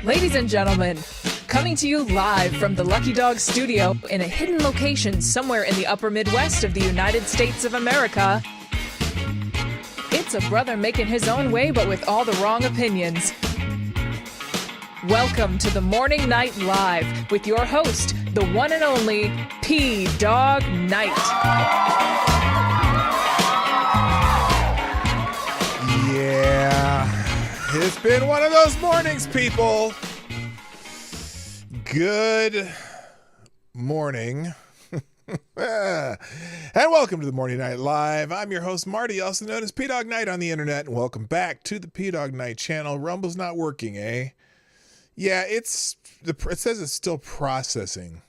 Ladies and gentlemen, coming to you live from the Lucky Dog studio in a hidden location somewhere in the upper Midwest of the United States of America, it's a brother making his own way but with all the wrong opinions. Welcome to the Morning Night Live with your host, the one and only P-Dog Knight. Yeah, it's been one of those mornings, people. Good morning. And welcome to the Morning Night Live. I'm your host, Marty, also known as P-Dog Knight on the internet, and welcome back to the P-Dog Knight channel. Rumble's not working, eh? Yeah, it says it's still processing.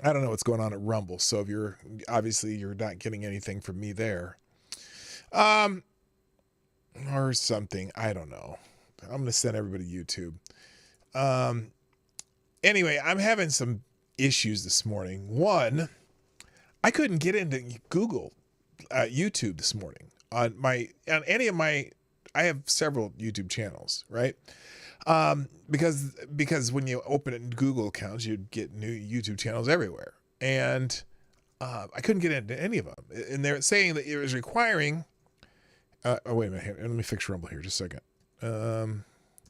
I don't know what's going on at Rumble, so if you're not getting anything from me there. Or something. I don't know. I'm going to send everybody to YouTube. Anyway, I'm having some issues this morning. One, I couldn't get into Google, YouTube this morning on any of my, I have several YouTube channels, right? Because when you open it in Google accounts, you'd get new YouTube channels everywhere. And, I couldn't get into any of them. And they're saying that it was requiring, oh, wait a minute. Let me fix Rumble here just a second.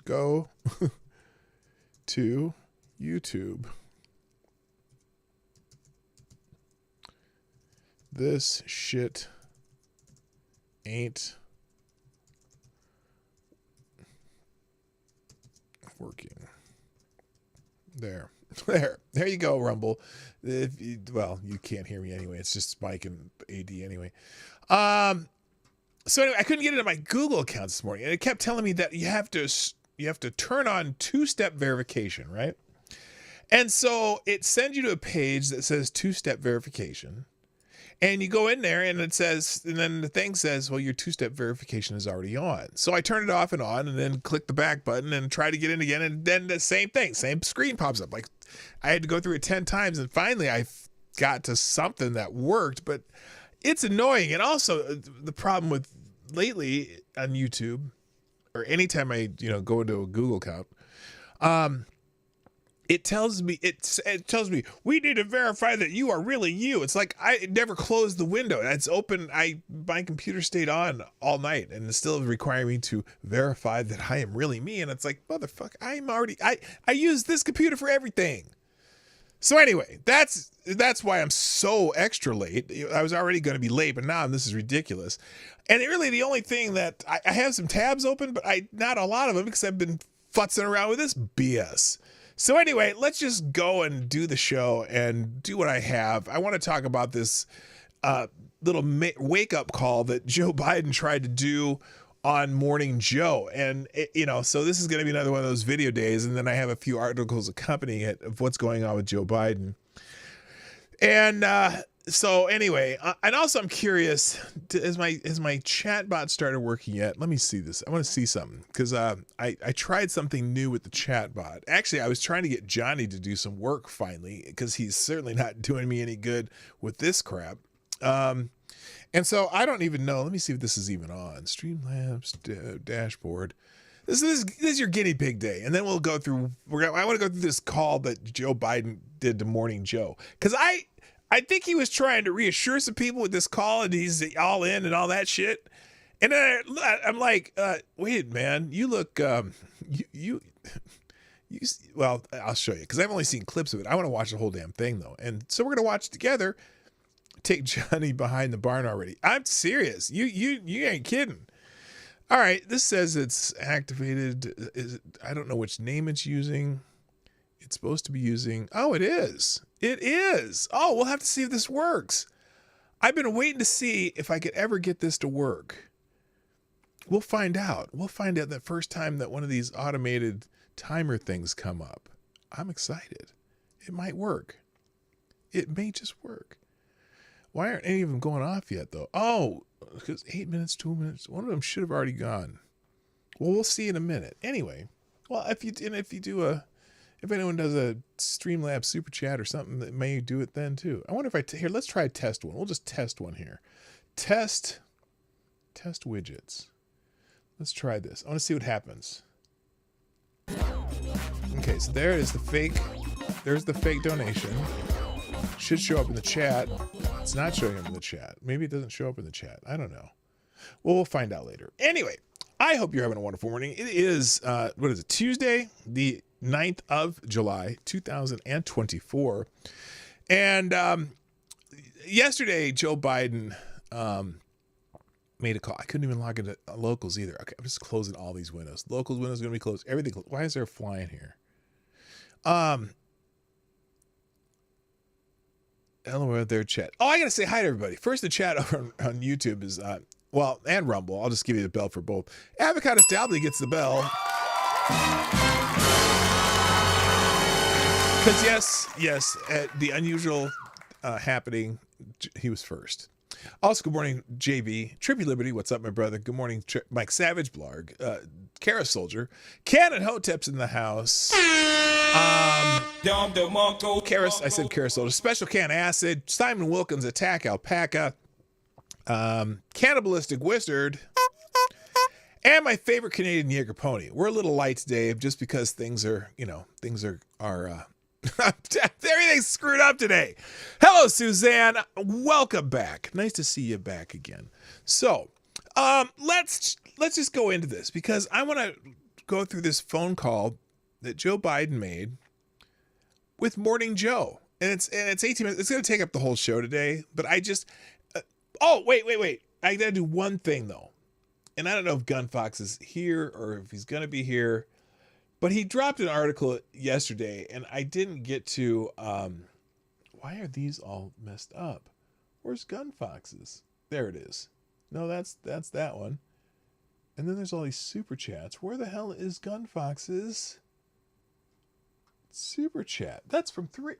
Go to YouTube. This shit ain't working. There you go, Rumble. Well, you can't hear me anyway. It's just Mike and AD anyway. So anyway, I couldn't get into my Google account this morning, and it kept telling me that you have to turn on two-step verification, right? And so it sends you to a page that says two-step verification, and you go in there, and it says, and then the thing says, well, your two-step verification is already on. So I turn it off and on, and then click the back button and try to get in again, and then the same thing, same screen pops up. Like I had to go through it 10 times, and finally I got to something that worked, but it's annoying. And also the problem with lately on YouTube, or anytime I go into a Google account, it tells me we need to verify that you are really you. It's like I never closed the window. It's open. My computer stayed on all night and it's still requiring me to verify that I am really me. And it's like, motherfucker, I use this computer for everything. So anyway, that's why I'm so extra late. I was already going to be late, but now this is ridiculous. And really the only thing that I have some tabs open, but not a lot of them because I've been futzing around with this BS. So anyway, let's just go and do the show and do what I have. I want to talk about this little wake-up call that Joe Biden tried to do on Morning Joe. And, so this is going to be another one of those video days. And then I have a few articles accompanying it of what's going on with Joe Biden. And so anyway, and also I'm curious, has my chat bot started working yet? Let me see this. I want to see something because I tried something new with the chat bot. Actually, I was trying to get Johnny to do some work finally because he's certainly not doing me any good with this crap. And so I don't even know. Let me see if this is even on. Streamlabs dashboard. This is your guinea pig day, and then we'll go through. I want to go through this call that Joe Biden did to Morning Joe because I think he was trying to reassure some people with this call, and he's all in and all that shit. And then I'm like, wait, man, you look, you. Well, I'll show you because I've only seen clips of it. I want to watch the whole damn thing though, and so we're gonna watch it together. Take Johnny behind the barn already. I'm serious. You ain't kidding. All right, this says it's activated. I don't know which name it's using. It's supposed to be using. Oh, it is. It is. Oh, we'll have to see if this works. I've been waiting to see if I could ever get this to work. We'll find out. We'll find out the first time that one of these automated timer things come up. I'm excited. It might work. It may just work. Why aren't any of them going off yet, though? Oh, because 8 minutes, 2 minutes. One of them should have already gone. Well, we'll see in a minute. Anyway, well, if anyone does a Streamlabs super chat or something, that may do it then too. I wonder if here, let's try a test one. We'll just test one here. Test widgets. Let's try this. I want to see what happens. Okay, so there is the fake. There's the fake donation. Should show up in the chat. It's not showing up in the chat. Maybe it doesn't show up in the chat. I don't know. Well, we'll find out later. Anyway, I hope you're having a wonderful morning. It is, what is it, Tuesday, the 9th of July, 2024. And yesterday, Joe Biden made a call. I couldn't even log into locals either. Okay, I'm just closing all these windows. Locals windows are going to be closed. Everything closed. Why is there a fly in here? Hello there, chat. Oh, I got to say hi to everybody. First, the chat over on YouTube is, well, and Rumble. I'll just give you the bell for both. Avocado Stably gets the bell. Because yes, at the unusual happening, he was first. Also, good morning, JV. Trippy Liberty, what's up, my brother? Good morning, Mike Savage, Blarg. Kara Soldier. Canon Hotep's in the house. Karis, I said Kara Soldier. Special Can Acid. Simon Wilkins, Attack Alpaca. Cannibalistic Wizard. And my favorite Canadian Jaeger Pony. We're a little light today just because things are everything's screwed up today. Hello, Suzanne. Welcome back. Nice to see you back again. So, let's just go into this because I want to go through this phone call that Joe Biden made with Morning Joe, and it's 18 minutes. It's going to take up the whole show today, but I just wait. I got to do one thing though, and I don't know if Gun Fox is here or if he's going to be here. But he dropped an article yesterday, and I didn't get to, why are these all messed up? Where's Gun Fox's? There it is. No, that's that one. And then there's all these super chats. Where the hell is Gun Fox's super chat? That's from 3.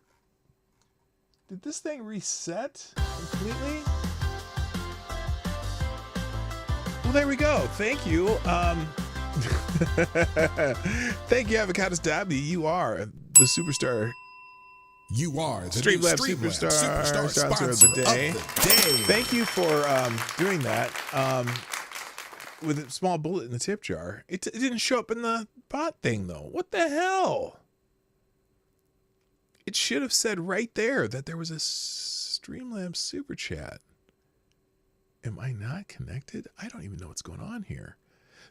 Did this thing reset completely? Well, there we go. Thank you. Thank you, Avocado Stabby. You are the superstar. You are the Streamlabs superstar sponsor of the day. Thank you for doing that. With a small bullet in the tip jar. It didn't show up in the bot thing though. What the hell? It should have said right there that there was a Streamlabs super chat. Am I not connected? I don't even know what's going on here.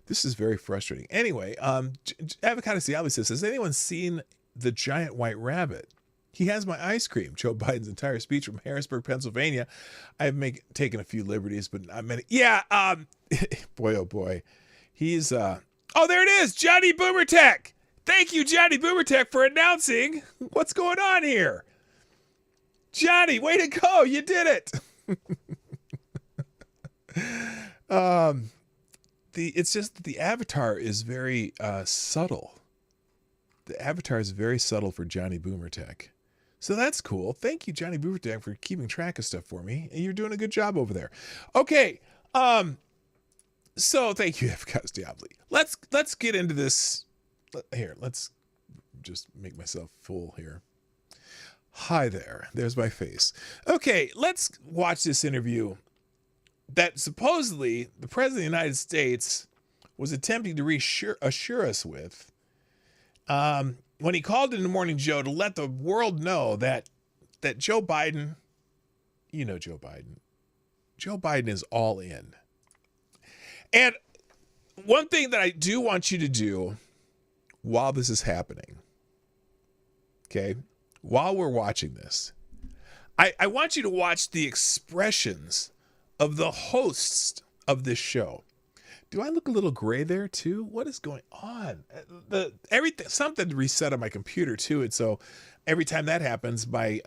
This is very frustrating. Anyway, Avocado Cialis says, has anyone seen the giant white rabbit? He has my ice cream. Joe Biden's entire speech from Harrisburg, Pennsylvania. I've taken a few liberties, but not many. Yeah, boy, oh boy. He's, oh, there it is, Johnny Boomer Tech. Thank you, Johnny Boomer Tech, for announcing what's going on here. Johnny, way to go. You did it. It's just that the avatar is very subtle. The avatar is very subtle for Johnny Boomer Tech. So that's cool. Thank you, Johnny Boomer Tech, for keeping track of stuff for me. And you're doing a good job over there. Okay. So thank you, Avocado Diabli. Let's get into this. Here, let's just make myself full here. Hi there. There's my face. Okay, let's watch this interview that supposedly the President of the United States was attempting to reassure us with when he called in the Morning Joe to let the world know that Joe Biden, you know Joe Biden is all in. And one thing that I do want you to do while this is happening, okay, while we're watching this, I want you to watch the expressions of the hosts of this show. Do I look a little gray there too? What is going on? Something reset on my computer too, and so every time that happens, my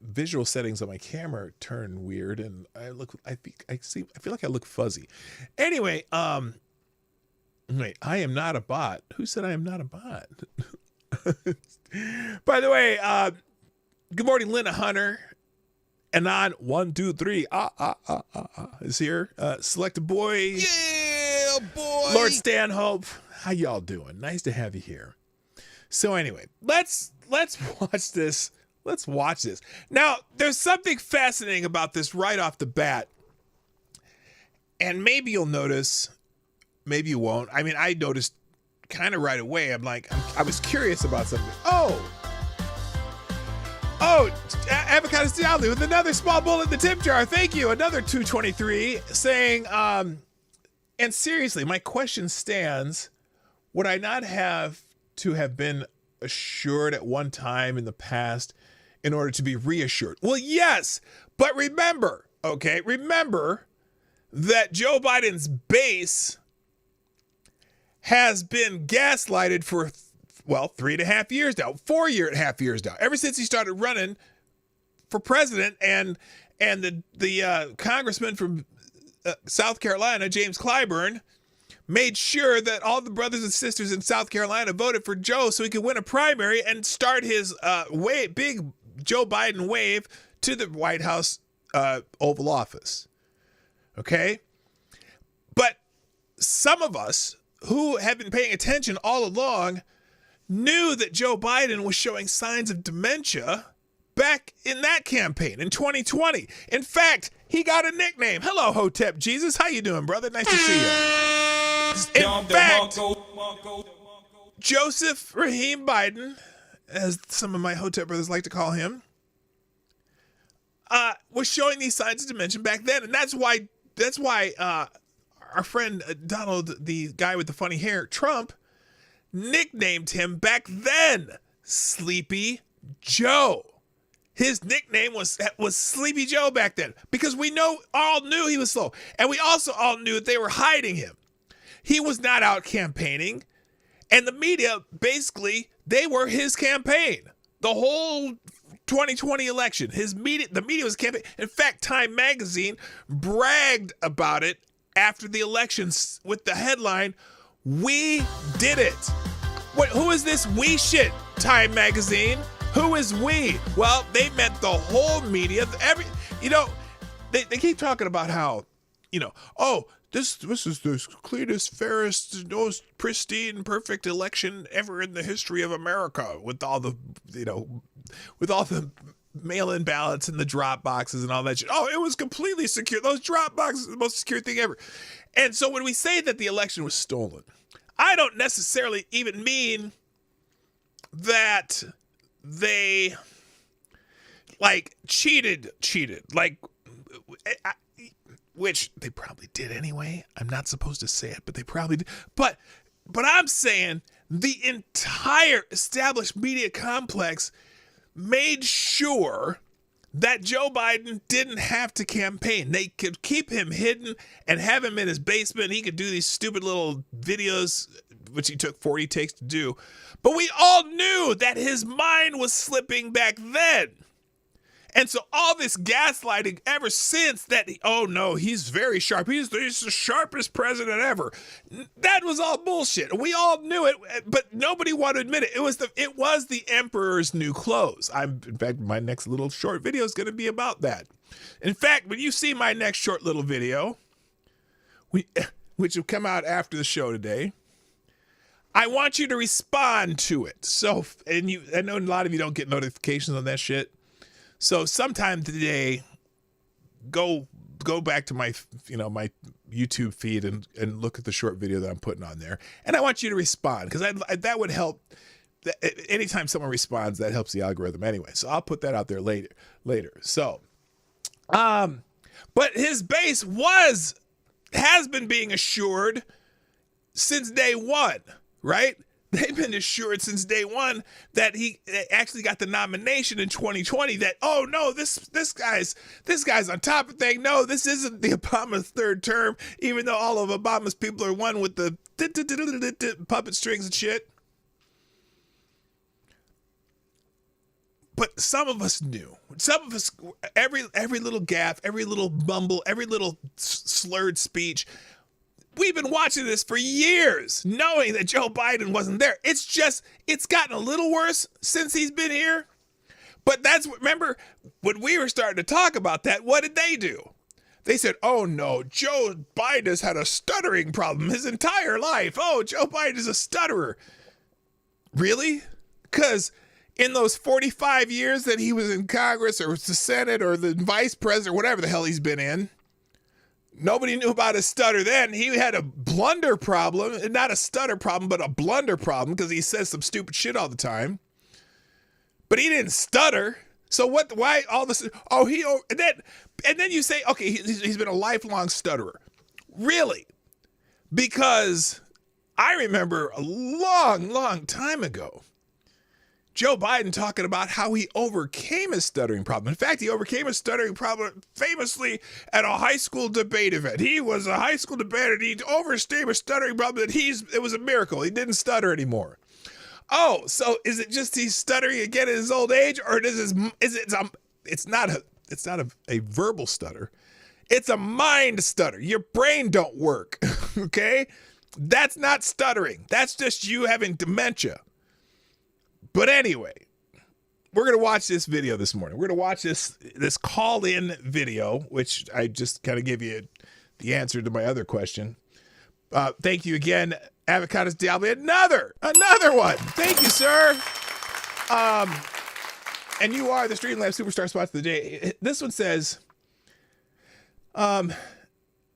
visual settings on my camera turn weird, and I feel like I look fuzzy. Anyway, wait, I am not a bot. Who said I am not a bot? By the way, good morning, Linda Hunter. Anon 1 2 3 is here. Select a boy. Yeah, boy. Lord Stanhope. How y'all doing? Nice to have you here. So anyway, let's watch this. Let's watch this. Now, there's something fascinating about this right off the bat. And maybe you'll notice, maybe you won't. I mean, I noticed kind of right away. I was curious about something. Avocado Stiali with another small bowl in the tip jar. Thank you. Another 223 saying, and seriously, my question stands. Would I not have to have been assured at one time in the past in order to be reassured? Well, yes, but remember that Joe Biden's base has been gaslighted for 3.5 years now, 4.5 years now, ever since he started running for president, and the congressman from South Carolina, James Clyburn, made sure that all the brothers and sisters in South Carolina voted for Joe so he could win a primary and start his big Joe Biden wave to the White House Oval Office. Okay? But some of us who have been paying attention all along knew that Joe Biden was showing signs of dementia back in that campaign in 2020. In fact, he got a nickname. Hello, Hotep Jesus. How you doing, brother? Nice to see you. In fact, Joseph Rahim Biden, as some of my Hotep brothers like to call him, was showing these signs of dementia back then. And that's why our friend Donald, the guy with the funny hair, Trump, nicknamed him back then Sleepy Joe. His nickname was Sleepy Joe back then because we all knew he was slow. And we also all knew that they were hiding him. He was not out campaigning. And the media, basically, they were his campaign. The whole 2020 election, the media was campaign. In fact, Time Magazine bragged about it after the elections with the headline, "We did it." Who is this we shit, Time Magazine? Who is we? Well, they meant the whole media. They keep talking about how, this is the cleanest, fairest, most pristine, perfect election ever in the history of America with all the mail-in ballots and the drop boxes and all that shit. Oh, it was completely secure. Those drop boxes are the most secure thing ever. And so when we say that the election was stolen, I don't necessarily even mean that they cheated, which they probably did anyway. I'm not supposed to say it, but they probably did. But I'm saying the entire established media complex made sure that Joe Biden didn't have to campaign. They could keep him hidden and have him in his basement. He could do these stupid little videos, which he took 40 takes to do. But we all knew that his mind was slipping back then. And so all this gaslighting ever since that, he's very sharp. He's the sharpest president ever. That was all bullshit. We all knew it, but nobody wanted to admit it. It was the emperor's new clothes. In fact, my next little short video is going to be about that. In fact, when you see my next short little video, which will come out after the show today, I want you to respond to it. So, I know a lot of you don't get notifications on that shit. So sometime today, go back to my my YouTube feed and look at the short video that I'm putting on there, and I want you to respond because that would help. Anytime someone responds, that helps the algorithm anyway. So I'll put that out there later. So, but his base has been being assured since day one, right? They've been assured since day one that he actually got the nomination in 2020 that, oh no, this guy's on top of things. No, this isn't the Obama's third term, even though all of Obama's people are one with the puppet strings and shit. But some of us knew. Some of us, every little gaffe, every little mumble, every little slurred speech, we've been watching this for years, knowing that Joe Biden wasn't there. It's gotten a little worse since he's been here. But remember, when we were starting to talk about that, what did they do? They said, oh no, Joe Biden has had a stuttering problem his entire life. Oh, Joe Biden is a stutterer. Really? Because in those 45 years that he was in Congress or the Senate or the vice president, or whatever the hell he's been in, Nobody knew about his stutter then. He had a blunder problem, not a stutter problem, but a blunder problem because he says some stupid shit all the time. But he didn't stutter. So what? Why all this? Oh, and then you say, okay, he's been a lifelong stutterer. Really? Because I remember a long, long time ago, Joe Biden talking about how he overcame his stuttering problem. In fact, he overcame his stuttering problem famously at a high school debate event. He was a high school debater, and he overcame his stuttering problem. It was a miracle. He didn't stutter anymore. Oh, so is it just he's stuttering again at his old age, or it's not a verbal stutter. It's a mind stutter. Your brain don't work. Okay? That's not stuttering. That's just you having dementia. But anyway, we're going to watch this video this morning. We're going to watch this call-in video, which I just kind of gave you the answer to my other question. Thank you again, Avocados Diablo. Another one. Thank you, sir. And you are the Streamlabs Superstar Spots of the Day. This one says,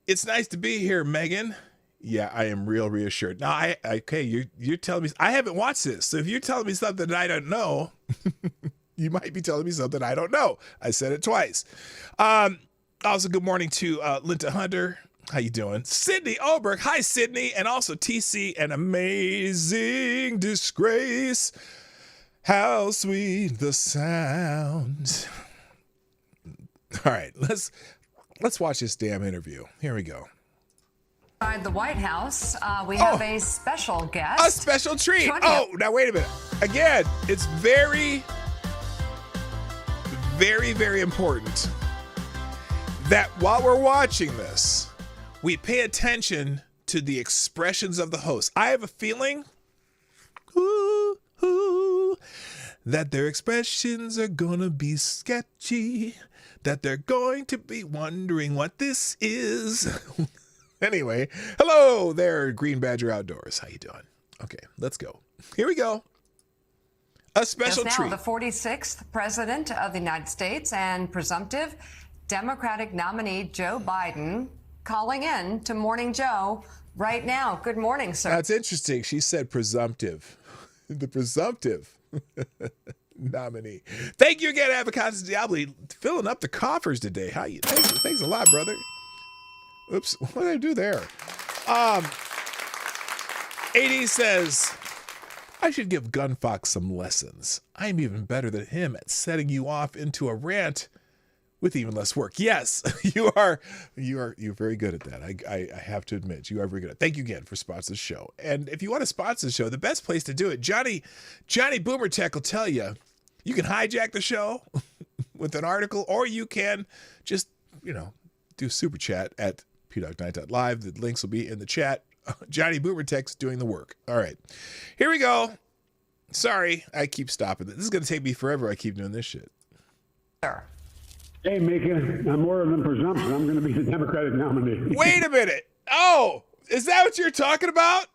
it's nice to be here, Megan. Yeah, I am real reassured. Now, you're telling me, I haven't watched this. So if you're telling me something that I don't know, you might be telling me something I don't know. I said it twice. Also, good morning to Linda Hunter. How you doing? Sydney Oberg. Hi, Sydney. And also TC, an amazing disgrace. How sweet the sound. All right, let's watch this damn interview. Here we go. Inside the White House, we have a special guest. A special treat. Oh, now wait a minute. Again, it's very, very, very important that while we're watching this, we pay attention to the expressions of the host. I have a feeling that their expressions are gonna be sketchy, that they're going to be wondering what this is. Anyway, hello there, Green Badger Outdoors. How you doing? Okay, let's go. Here we go. A special treat. The 46th President of the United States and presumptive Democratic nominee Joe Biden calling in to Morning Joe right now. Good morning, sir. That's interesting. She said presumptive. The presumptive nominee. Thank you again, Avocados Diablo, filling up the coffers today. How you? Thanks a lot, brother. Oops, what did I do there? AD says, I should give Gunfox some lessons. I'm even better than him at setting you off into a rant with even less work. Yes, you're very good at that. I have to admit, you are very good at it. Thank you again for sponsoring the show. And if you want to sponsor the show, the best place to do it, Johnny Boomer Tech will tell you, you can hijack the show with an article, or you can just, do super chat at pdog9.live. The links will be in the chat. Johnny Boomer Tech's doing the work. All right, here we go. Sorry, I keep stopping. This is going to take me forever. I keep doing this shit. Sir. Hey, Mika, I'm more than presumption. I'm going to be the Democratic nominee. Wait a minute. Oh, is that what you're talking about?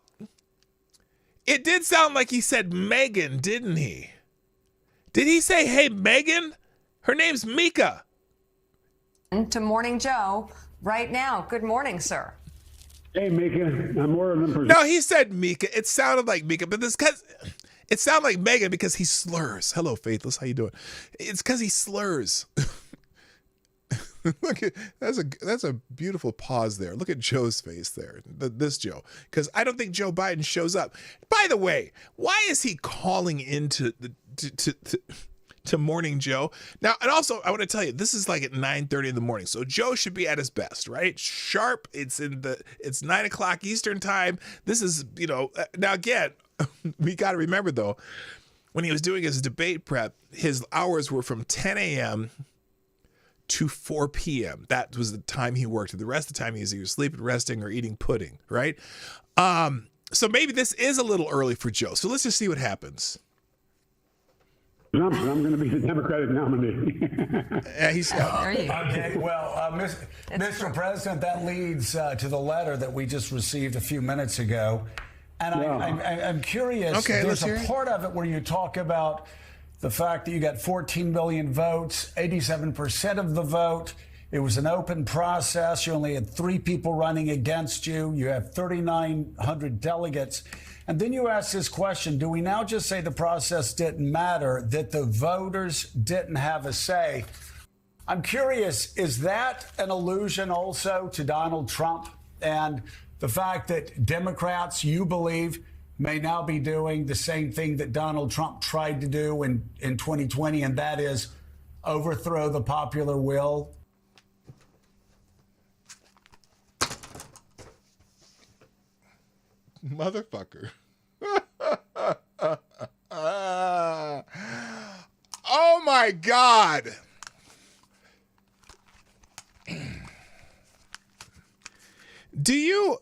It did sound like he said Megan, didn't he? Did he say, hey, Megan? Her name's Mika. To Morning Joe right now. Good morning, sir. Hey, Mika, I'm more than presumption. No, he said Mika. It sounded like Mika, but it sounded like Megan because he slurs. Hello, Faithless. How you doing? It's because he slurs. Look at that's a beautiful pause there. Look at Joe's face there. This Joe, because I don't think Joe Biden shows up. By the way, why is he calling into to Morning Joe now? And also, I want to tell you, this is like at 9:30 in the morning, so Joe should be at his best, right? Sharp. It's 9 o'clock Eastern time. This is now again, we got to remember though, when he was doing his debate prep, his hours were from 10 a.m. to 4 p.m. That was the time he worked. The rest of the time he was either sleeping, resting, or eating pudding, right? So maybe this is a little early for Joe. So let's just see what happens. I'm going to be the Democratic nominee. Yeah, he's Okay, well, Mr. President, that leads to the letter that we just received a few minutes ago. And I'm curious, okay, there's a part of it where you talk about the fact that you got 14 billion votes, 87% of the vote It was an open process. You only had 3 people running against you. You have 3,900 delegates. And then you ask this question, do we now just say the process didn't matter, that the voters didn't have a say? I'm curious, is that an allusion also to Donald Trump and the fact that Democrats, you believe, may now be doing the same thing that Donald Trump tried to do in 2020, and that is overthrow the popular will? Motherfucker. Oh my God. Do you,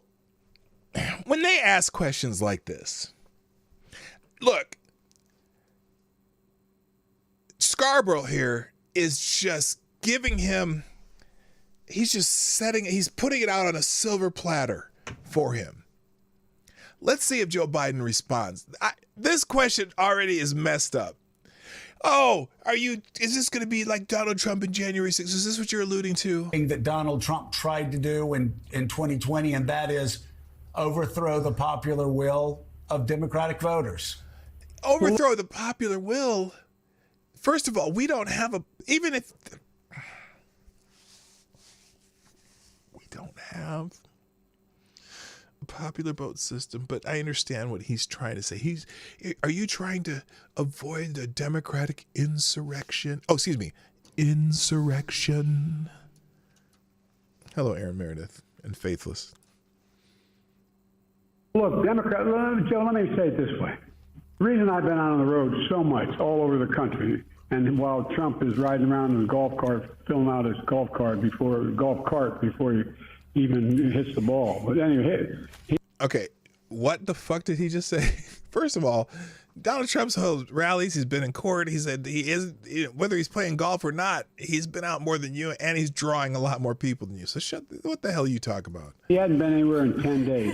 when they ask questions like this, look, Scarborough here is just giving him, he's putting it out on a silver platter for him. Let's see if Joe Biden responds. This question already is messed up. Oh, is this going to be like Donald Trump in January 6th? Is this what you're alluding to? That Donald Trump tried to do in 2020, and that is overthrow the popular will of Democratic voters. Overthrow the popular will? First of all, we don't have even if we don't have a popular vote system, but I understand what he's trying to say. Are you trying to avoid the Democratic insurrection? Oh, excuse me, insurrection. Hello, Aaron Meredith and Faithless. Look, Joe, let me say it this way. The reason I've been out on the road so much all over the country, and while Trump is riding around in a golf cart, filling out his golf cart before he even hits the ball. But anyway, okay, what the fuck did he just say? First of all, Donald Trump's whole rallies, he's been in court. He said whether he's playing golf or not, he's been out more than you, and he's drawing a lot more people than you. So what the hell you talk about? He hadn't been anywhere in 10 days.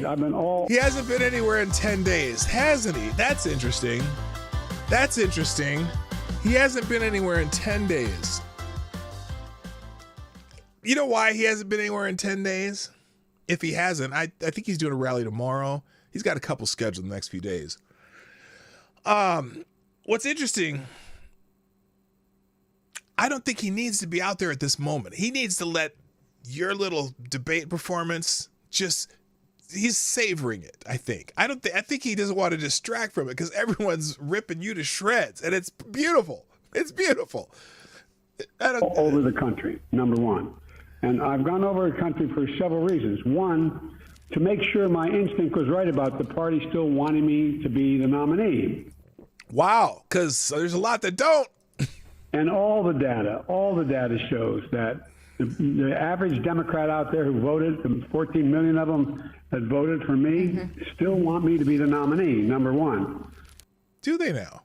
He hasn't been anywhere in 10 days, hasn't he? That's interesting. That's interesting. He hasn't been anywhere in 10 days. You know why he hasn't been anywhere in 10 days? If he hasn't, I think he's doing a rally tomorrow. He's got a couple scheduled in the next few days. What's interesting, I don't think he needs to be out there at this moment. He needs to let your little debate performance he's savoring it, I think. I think he doesn't want to distract from it because everyone's ripping you to shreds, and it's beautiful. It's beautiful. Over the country, number one. And I've gone over the country for several reasons. One, to make sure my instinct was right about the party still wanting me to be the nominee. Wow, because there's a lot that don't. And all the data shows that the average Democrat out there who voted, the 14 million of them that voted for me, still want me to be the nominee, number one. Do they now?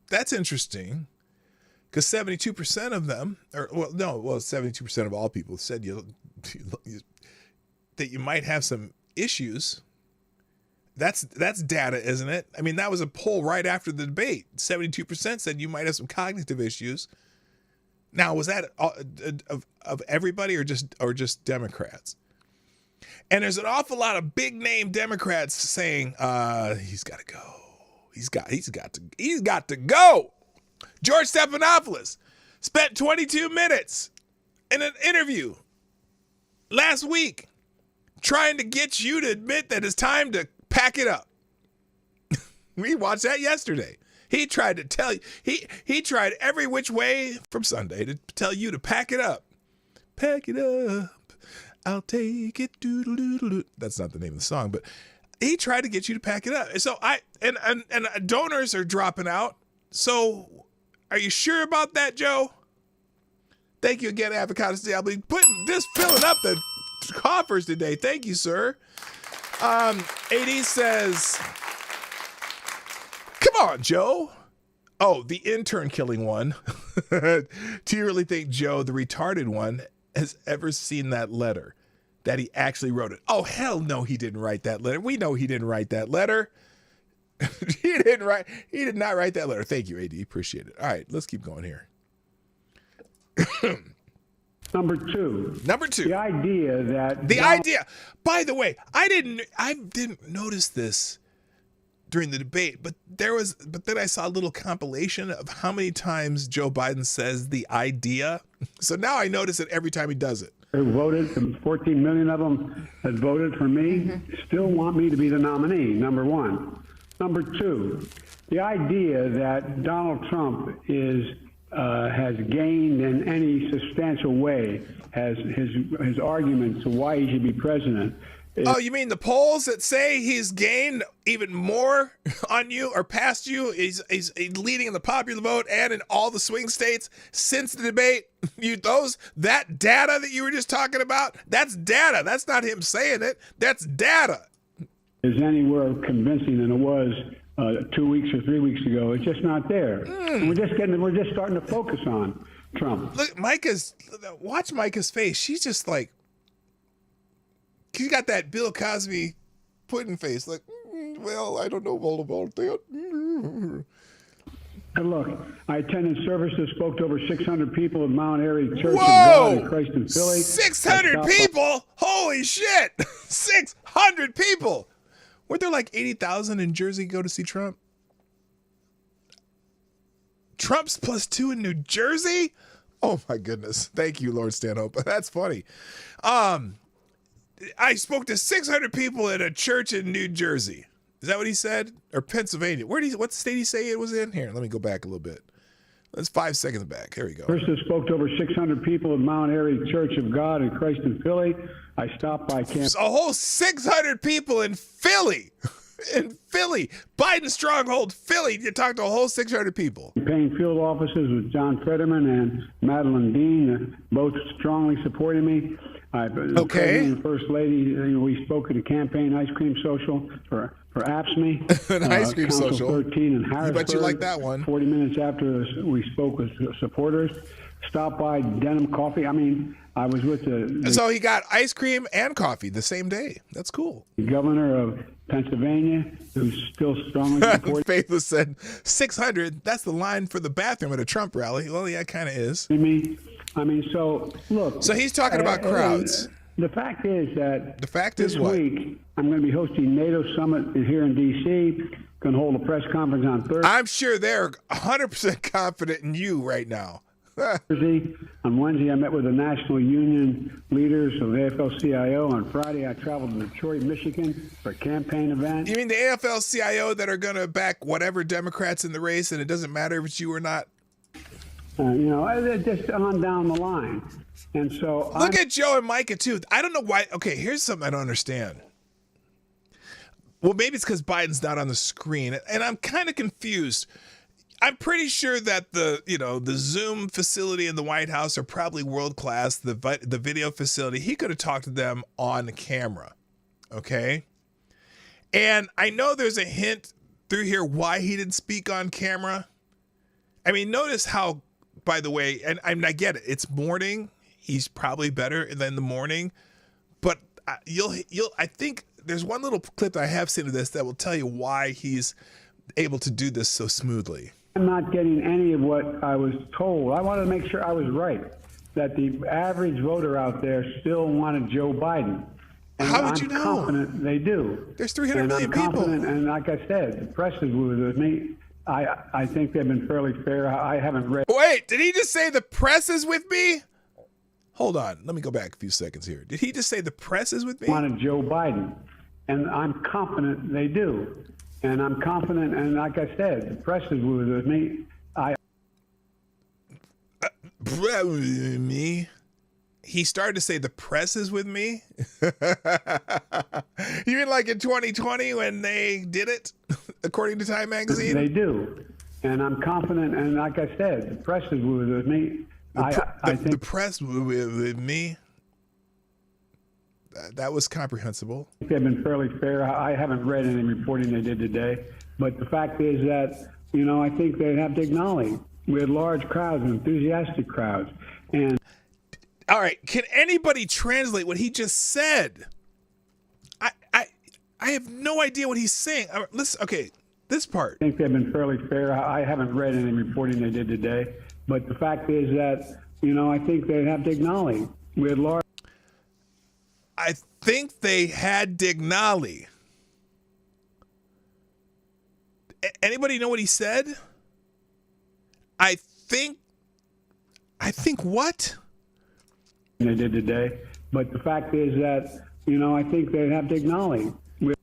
That's interesting. Because 72% of them, 72% of all people said that you might have some issues. That's data, isn't it? I mean, that was a poll right after the debate. 72% said you might have some cognitive issues. Now, was that of everybody or just Democrats? And there's an awful lot of big name Democrats saying he's got to go. He's got to go. George Stephanopoulos spent 22 minutes in an interview last week trying to get you to admit that it's time to pack it up. We watched that yesterday. He tried to tell you, he tried every which way from Sunday to tell you to pack it up. Pack it up. I'll take it. Doodle-doodle-doo. That's not the name of the song, but he tried to get you to pack it up. So and donors are dropping out. So are you sure about that, Joe? Thank you again, Avocado Stay. I'll be filling up the coffers today. Thank you, sir. AD says, come on, Joe. Oh, the intern killing one. Do you really think Joe, the retarded one, has ever seen that letter? That he actually wrote it? Oh, hell no, he didn't write that letter. We know he didn't write that letter. He did not write that letter. Thank you, AD. Appreciate it. All right, let's keep going here. Number two, the idea that by the way, I didn't notice this during the debate, but then I saw a little compilation of how many times Joe Biden says the idea. So now I notice it every time he does it. who voted, 14 million of them had voted for me, still want me to be the nominee, number one. Number two, the idea that Donald Trump has gained in any substantial way, has his arguments to why he should be president. Oh, you mean the polls that say he's gained even more on you or past you? He's leading in the popular vote and in all the swing states since the debate. That data that you were just talking about, that's data. That's not him saying it. That's data. Is anywhere convincing than it was 2 weeks or 3 weeks ago. It's just not there. And we're just starting to focus on Trump. Look, watch Micah's face. She's just like, she's got that Bill Cosby pudding face. Like, well, I don't know all about that. And look, I attended services, spoke to over 600 people at Mount Airy Church of Whoa! God in Christ in Philly. 600 people? Holy shit! 600 people! Weren't there like 80,000 in Jersey go to see Trump? Trump's +2 in New Jersey? Oh my goodness. Thank you, Lord Stanhope. That's funny. I spoke to 600 people at a church in New Jersey. Is that what he said? Or Pennsylvania? What state did he say it was in? Here, let me go back a little bit. That's 5 seconds back. Here we go. First, I spoke to over 600 people at Mount Airy Church of God in Christ in Philly. I stopped by camp. A whole 600 people in Philly. In Philly. Biden stronghold, Philly. You talked to a whole 600 people. Campaign field offices with John Fetterman and Madeline Dean, both strongly supporting me. Okay. The First Lady, we spoke at a campaign ice cream social for APSME. An ice cream Council social. 13 in Harrisburg. You bet you like that one. 40 minutes after we spoke with supporters. Stopped by Denim Coffee. I mean, I was with So he got ice cream and coffee the same day. That's cool. The governor of Pennsylvania, who's still strongly supporting. Faithless said 600. That's the line for the bathroom at a Trump rally. Well, yeah, it kind of is. Me. I mean, so look. So he's talking about crowds. The fact is that this week I'm going to be hosting NATO summit here in D.C. Going to hold a press conference on Thursday. I'm sure they're 100% confident in you right now. On Wednesday, I met with the national union leaders of the AFL-CIO. On Friday, I traveled to Detroit, Michigan for a campaign event. You mean the AFL-CIO that are going to back whatever Democrats in the race, and it doesn't matter if it's you or not? Just on down the line. And so look at Joe and Micah, too. I don't know why. Okay, here's something I don't understand. Well, maybe it's because Biden's not on the screen, and I'm kind of confused. I'm pretty sure that the Zoom facility in the White House are probably world class. The video facility, he could have talked to them on camera, okay? And I know there's a hint through here why he didn't speak on camera. I mean, notice how, by the way, and I get it. It's morning. He's probably better than the morning, but I think there's one little clip I have seen of this that will tell you why he's able to do this so smoothly. I'm not getting any of what I was told. I wanted to make sure I was right, that the average voter out there still wanted Joe Biden. And how would you know? I'm confident they do. There's 300 million I'm people. And like I said, the press is with me. I think they've been fairly fair. I haven't read. Wait, did he just say the press is with me? Hold on. Let me go back a few seconds here. Did he just say the press is with me? Wanted Joe Biden. And I'm confident they do. And I'm confident, and like I said, the press is with me. Me? He started to say the press is with me? You mean like in 2020 when they did it, according to Time Magazine? They do. And I'm confident, and like I said, the press is with me. I think the press with me? That was comprehensible. They've been fairly fair. I haven't read any reporting they did today. But the fact is that, I think they have to acknowledge we had large crowds, enthusiastic crowds. And all right, can anybody translate what he just said? I have no idea what he's saying. Listen, okay, this part. I think they've been fairly fair. I haven't read any reporting they did today. But the fact is that, I think they have Dignali. We had large. I think they had Dignali. Anybody know what he said? I think what? They did today. But the fact is that, I think they have Dignali.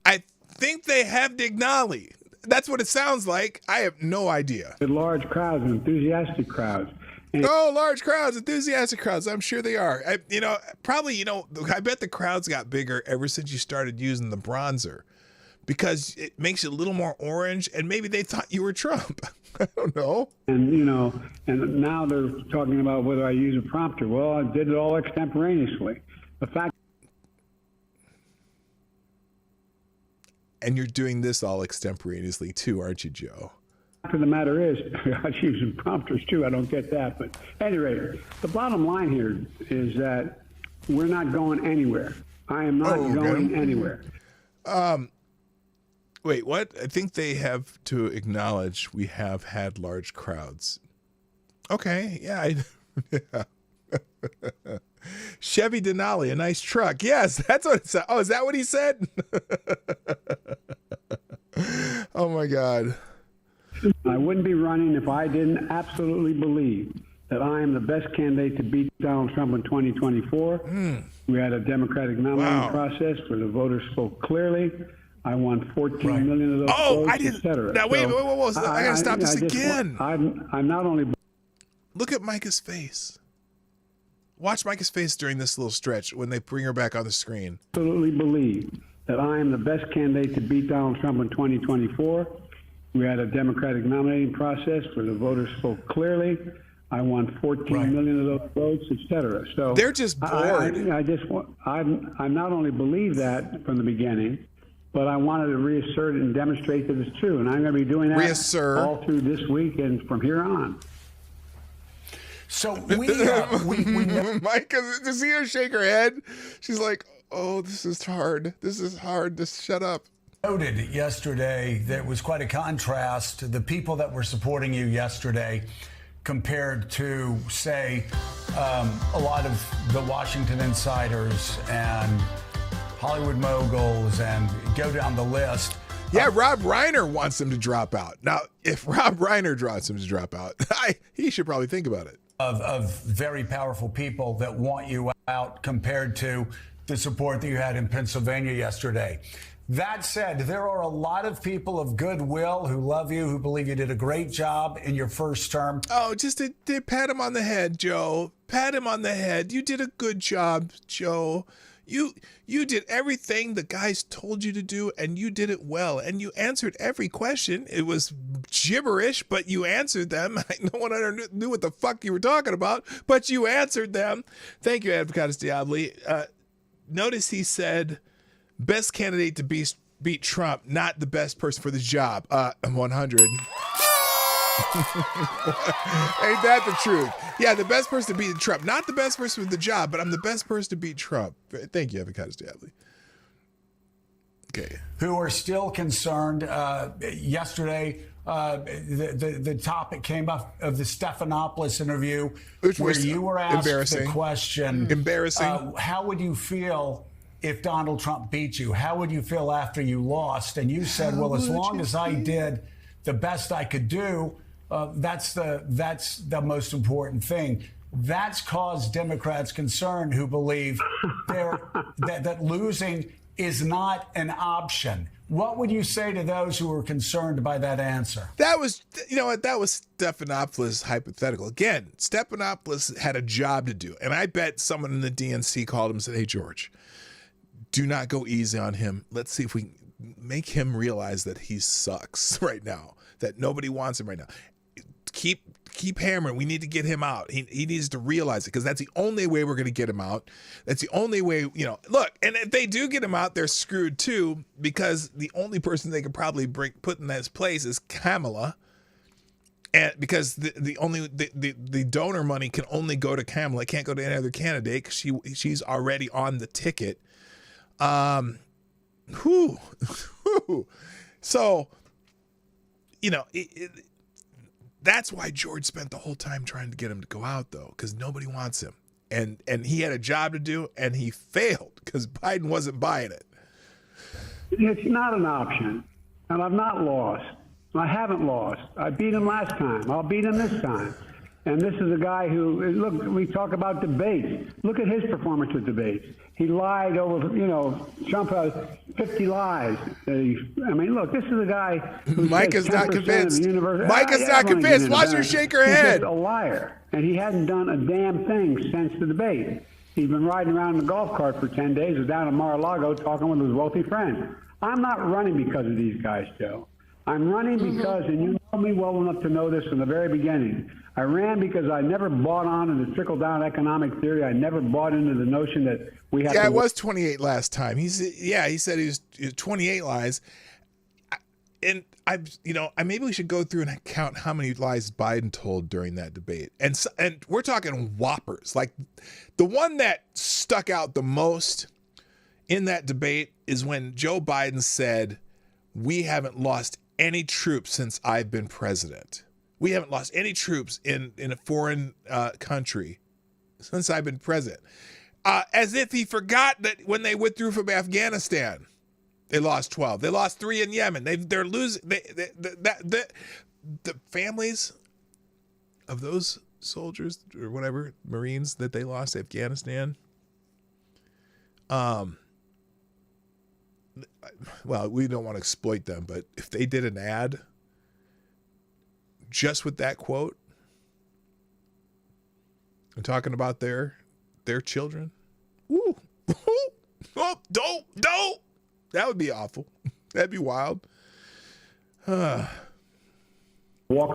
I think they have Dignali. That's what it sounds like. I have no idea. Large crowds, enthusiastic crowds. Oh, large crowds, enthusiastic crowds. I'm sure they are. I bet the crowds got bigger ever since you started using the bronzer because it makes it a little more orange, and maybe they thought you were Trump. I don't know. And, and now they're talking about whether I use a prompter. Well, I did it all extemporaneously. The fact. And you're doing this all extemporaneously too, aren't you, Joe? The fact of the matter is, I was using prompters too. I don't get that. But anyway, the bottom line here is that we're not going anywhere. I am not going anywhere. Wait, what? I think they have to acknowledge we have had large crowds. Okay, yeah. Chevy Denali, a nice truck. Yes, that's what it said. Oh, is that what he said? Oh, my God. I wouldn't be running if I didn't absolutely believe that I am the best candidate to beat Donald Trump in 2024. We had a Democratic nominating process where the voters spoke clearly. I won 14 million of those votes, et cetera. Now, wait. I got to stop this again. I'm not only... Look at Micah's face. Watch Micah's face during this little stretch when they bring her back on the screen. Absolutely believe that I am the best candidate to beat Donald Trump in 2024. We had a Democratic nominating process where the voters spoke clearly. I won 14 million of those votes, et cetera. So they're just bored. I not only believe that from the beginning, but I wanted to reassert it and demonstrate that it's true. And I'm going to be doing that all through this week and from here on. So we know. Micah, to see her shake her head, she's like, oh, this is hard. This is hard. Just shut up. Noted yesterday that was quite a contrast. The people that were supporting you yesterday compared to, say, a lot of the Washington insiders and Hollywood moguls, and go down the list. Yeah, Rob Reiner wants him to drop out. Now, if Rob Reiner wants him to drop out, he should probably think about it. Of very powerful people that want you out compared to the support that you had in Pennsylvania yesterday. That said, there are a lot of people of goodwill who love you, who believe you did a great job in your first term. Oh, just to pat him on the head, Joe. Pat him on the head. You did a good job, Joe. You did everything the guys told you to do, and you did it well. And you answered every question. It was gibberish, but you answered them. No one knew what the fuck you were talking about, but you answered them. Thank you, Advocatus Diabli. Notice he said, best candidate to beat Trump, not the best person for the job. 100. Ain't that the truth? Yeah, the best person to beat Trump. Not the best person for the job, but I'm the best person to beat Trump. Thank you, Advocatus Diabli. Okay. Who are still concerned. Yesterday, the topic came up of the Stephanopoulos interview, where you were asked the question. Embarrassing. How would you feel if Donald Trump beat you? How would you feel after you lost? And you said, well, as long as I did the best I could do, that's the most important thing. That's caused Democrats concern, who believe that losing is not an option. What would you say to those who are concerned by that answer? That was, that was Stephanopoulos' hypothetical. Again, Stephanopoulos had a job to do. And I bet someone in the DNC called him and said, hey, George, do not go easy on him. Let's see if we can make him realize that he sucks right now, that nobody wants him right now. Keep hammering. We need to get him out. He needs to realize it, because that's the only way we're going to get him out. That's the only way, look, and if they do get him out, they're screwed too, because the only person they could probably put in this place is Kamala. And because the donor money can only go to Kamala, it can't go to any other candidate, because she's already on the ticket. So, That's why George spent the whole time trying to get him to go out, though, because nobody wants him. And he had a job to do, and he failed because Biden wasn't buying it. It's not an option. And I've not lost. I haven't lost. I beat him last time. I'll beat him this time. And this is a guy who, look, we talk about debates. Look at his performance at debates. He lied over, Trump has 50 lies. Look, this is a guy who Mike is not convinced. Mike is not convinced. Watch her shake her head. He's just a liar. And he hasn't done a damn thing since the debate. He's been riding around in a golf cart for 10 days. He's down in Mar-a-Lago talking with his wealthy friends. I'm not running because of these guys, Joe. I'm running because, and you know me well enough to know this from the very beginning, I ran because I never bought on in the trickle-down economic theory. I never bought into the notion that we have to... Yeah, it was 28 last time. He said he was 28 lies. And maybe we should go through and count how many lies Biden told during that debate. And we're talking whoppers. Like, the one that stuck out the most in that debate is when Joe Biden said, "We haven't lost any troops since I've been president. We haven't lost any troops in a foreign country since I've been president." As if he forgot that when they withdrew from Afghanistan, they lost 12. They lost 3 in Yemen. They're losing. The families of those soldiers or whatever, Marines that they lost Afghanistan. Well, we don't want to exploit them, but if they did an ad just with that quote and talking about their children, ooh, oh, don't, that would be awful. That'd be wild. Walk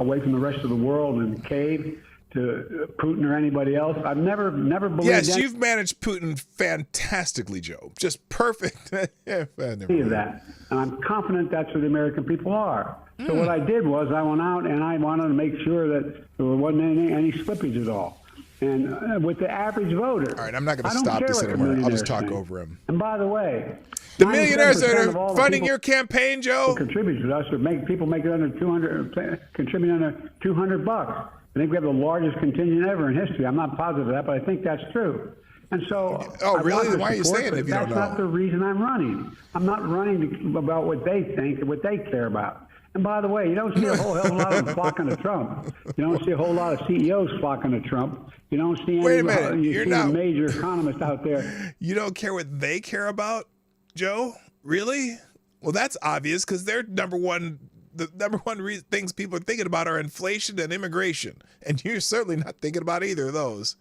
away from the rest of the world and cave to Putin or anybody else. I've never believed. Yes, you've managed Putin fantastically, Joe. Just perfect. Any of that, and I'm confident that's what the American people are. So what I did was I went out and I wanted to make sure that there wasn't any slippage at all. And with the average voter, all right, I'm not going to stop this anymore. I'll just talk over him. And by the way, the millionaires that are funding your campaign, Joe, contribute to us or make people make it under 200, contribute under $200. I think we have the largest contingent ever in history. I'm not positive of that, but I think that's true. And so, really? Why are you saying it if you don't know? That's not the reason I'm running. I'm not running about what they think and what they care about. And by the way, you don't see a whole hell of a lot of them flocking to Trump. You don't see a whole lot of CEOs flocking to Trump. You don't see any. Wait a minute. You're not major economists out there. You don't care what they care about, Joe? Really? Well, that's obvious because they're number one. The number one things people are thinking about are inflation and immigration. And you're certainly not thinking about either of those.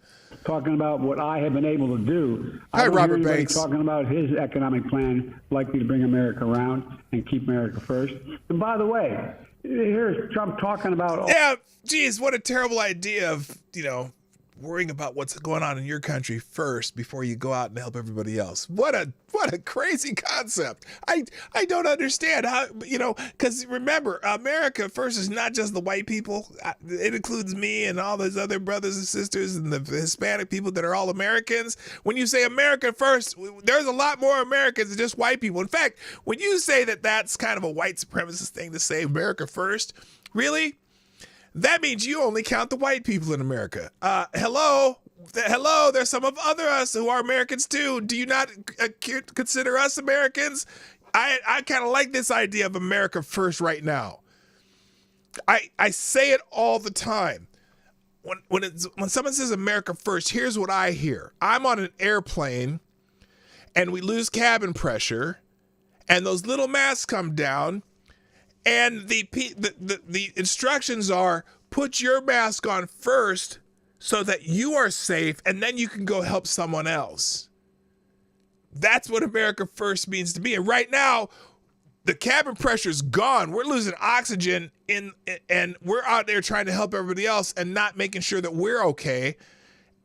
Talking about what I have been able to do. Hi, Robert Banks. Talking about his economic plan likely to bring America around and keep America first. And by the way, here's Trump talking about... Yeah, geez, what a terrible idea of, worrying about what's going on in your country first before you go out and help everybody else. What a crazy concept. I don't understand how, because remember, America first is not just the white people. It includes me and all those other brothers and sisters and the Hispanic people that are all Americans. When you say America first, there's a lot more Americans than just white people. In fact, when you say that that's kind of a white supremacist thing to say America first, really? That means you only count the white people in America. Hello, there's some of other us who are Americans too. Do you not consider us Americans? I kind of like this idea of America first right now. I say it all the time. When someone says America first, here's what I hear. I'm on an airplane and we lose cabin pressure and those little masks come down. And the instructions are put your mask on first so that you are safe and then you can go help someone else. That's what America first means to me. And right now, the cabin pressure's gone. We're losing oxygen and we're out there trying to help everybody else and not making sure that we're okay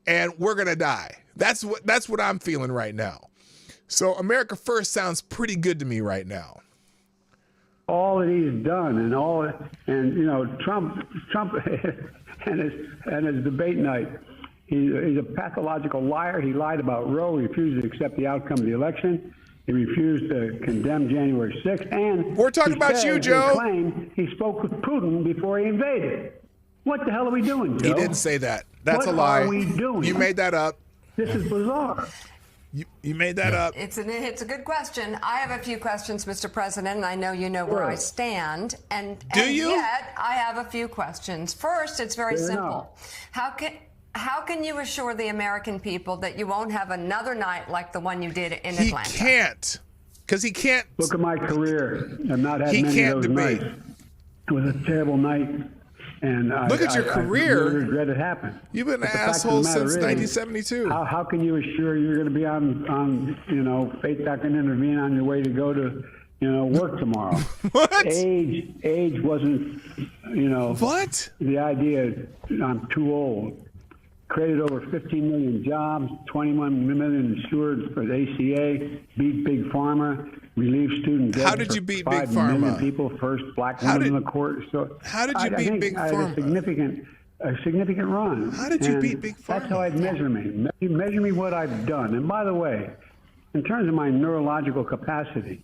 and we're going to die. That's what I'm feeling right now. So America first sounds pretty good to me right now. All that he's done and Trump and his debate night, he's a pathological liar. He lied about Roe. He refused to accept the outcome of the election. He refused to condemn January 6th. And we're talking about you, Joe. He spoke with Putin before he invaded. What the hell are we doing, Joe? He didn't say that. That's What a lie. are we doing? You made that up. This is bizarre. You made that up. It's a good question. I have a few questions, Mr. President, and I know you know where I stand. And you? Yet I have a few questions. First, it's very Fair simple. How can you assure the American people that you won't have another night like the one you did in Atlanta? He can't, because he can't. Look at my career. I've not had He many can't of those debate. nights. It was a terrible night. And Look at your career. I really regret it happened. You've been But an the fact of asshole the matter since is, 1972. How can you assure you're going to be on Faith That Can Intervene on your way to go to, work tomorrow? What? Age wasn't, What? the idea I'm too old. Created over 15 million jobs, 21 million insured for the ACA, beat Big Pharma, relieved student debt. How did for you beat 5 Big Pharma? million people, first black How woman in did- the court. So how did you beat I think Big I had Pharma? a significant run. How did you And beat Big That's Pharma? how I'd measure me. Measure me what I've done. And by the way, in terms of my neurological capacity,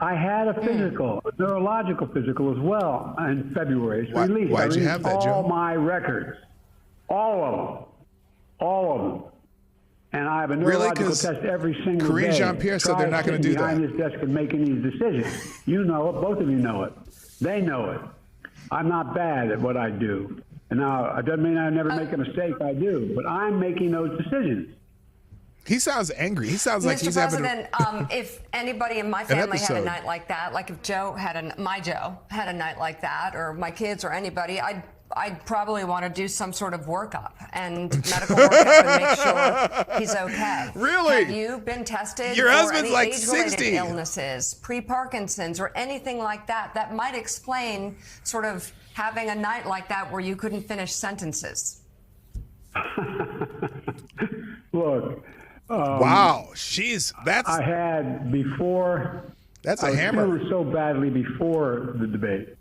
I had a physical, a neurological physical as well in February. It's released. Why'd I you released have that, all Joe? my records. All of them. All of them. And I have a Really? neurological 'Cause test every single Karine day. Jean-Pierre said they're Try not gonna sitting do that. behind this desk and making these decisions. You know it. Both of you know it. They know it. I'm not bad at what I do. And now, it doesn't mean I never make a mistake. I do. But I'm making those decisions. He sounds angry. He sounds like Mr. he's having. President, if anybody in my family had a episode. night like that, like if my Joe had a night like that, or my kids or anybody, I'd probably want to do some sort of workup and medical workup and make sure he's okay. Really? Have you been tested Your for husband's any like age-related 60. illnesses, pre-Parkinson's, or anything like that? That might explain sort of having a night like that where you couldn't finish sentences. Look. Wow, that's I had before. That's I a was hammer. feeling so badly before the debate.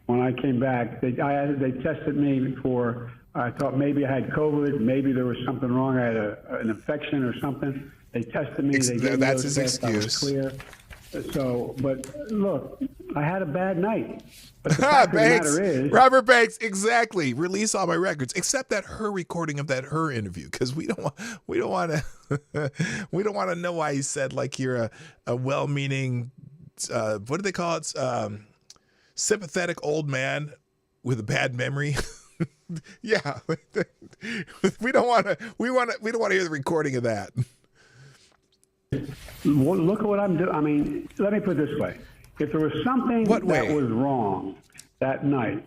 When I came back, they tested me for. I thought maybe I had COVID. Maybe there was something wrong. I had an infection or something. They tested me. They gave me That's those his tests. I was excuse. clear. So, but look, I had a bad night. But the fact of the Banks, matter is, Robert Banks, exactly. Release all my records, except that her recording of that her interview, because we don't want to know why he said like you're a well-meaning, what do they call it? Sympathetic old man with a bad memory. Yeah, we don't want to hear the recording of that. look at what I'm doing. I mean, let me put it this way. If there was something What way? that was wrong that night,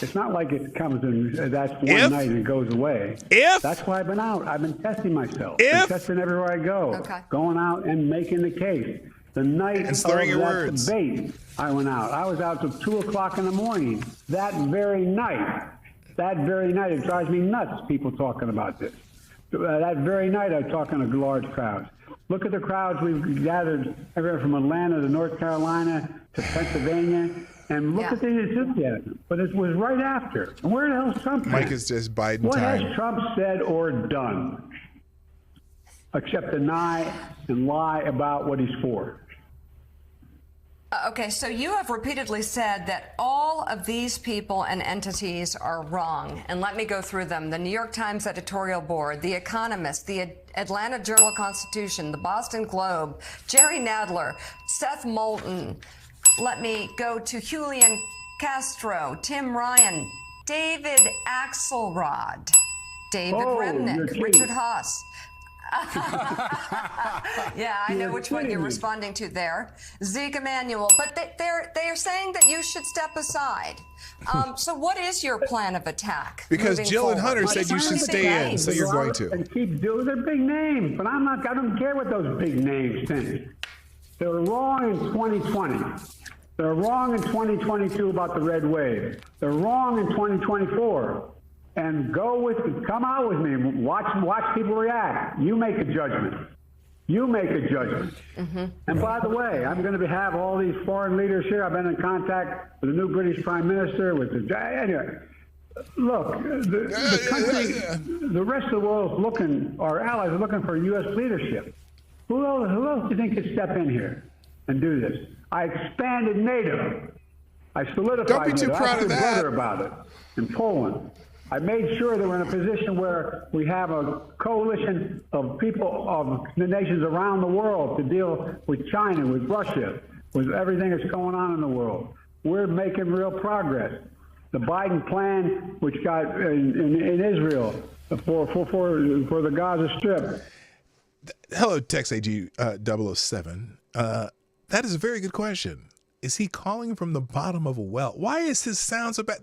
it's not like it comes and that's one If- night and it goes away. If- That's why I've been out. I've been testing myself. If- Been testing everywhere I go. Okay. Going out and making the case. The night And of slurring your that words. debate, I went out. I was out till 2:00 in the morning. That very night. It drives me nuts, people talking about this. That very night, I'm talking to large crowds. Look at the crowds we've gathered everywhere from Atlanta to North Carolina to Pennsylvania, and look Yeah. at the enthusiasm. But it was right after. Where the hell's Trump? Mike been? is just Biden What time. has Trump said or done except deny and lie about what he's for? Okay, so you have repeatedly said that all of these people and entities are wrong. And let me go through them. The New York Times editorial board, The Economist, the Atlanta Journal-Constitution, the Boston Globe, Jerry Nadler, Seth Moulton. Let me go to Julian Castro, Tim Ryan, David Axelrod, David Oh, you're Remnick, kidding. Richard Haas. Yeah, I know You're which one kidding you're me. responding to there. Zeke Emanuel, but they are saying that you should step aside. So what is your plan of attack? Because moving Jill and forward? Hunter What said is you your should plan? stay in, so you're going to. And keep doing their big names, but I'm not. I don't care what those big names think. They were wrong in 2020. They're wrong in 2022 about the red wave. They're wrong in 2024. And come out with me. Watch people react. You make a judgment. You make a judgment. Mm-hmm. And by the way, I'm going to have all these foreign leaders here. I've been in contact with the new British Prime Minister. Anyway, look, the country, the rest of the world is looking. Our allies are looking for U.S. leadership. Who else do you think could step in here and do this? I expanded NATO. I solidified Don't be too NATO. I proud asked of your that. brother about it in Poland. I made sure that we're in a position where we have a coalition of people of the nations around the world to deal with China, with Russia, with everything that's going on in the world. We're making real progress. The Biden plan, which got in Israel for the Gaza Strip. Hello, Text AG 007. That is a very good question. Is he calling from the bottom of a well? Why is his sound so bad?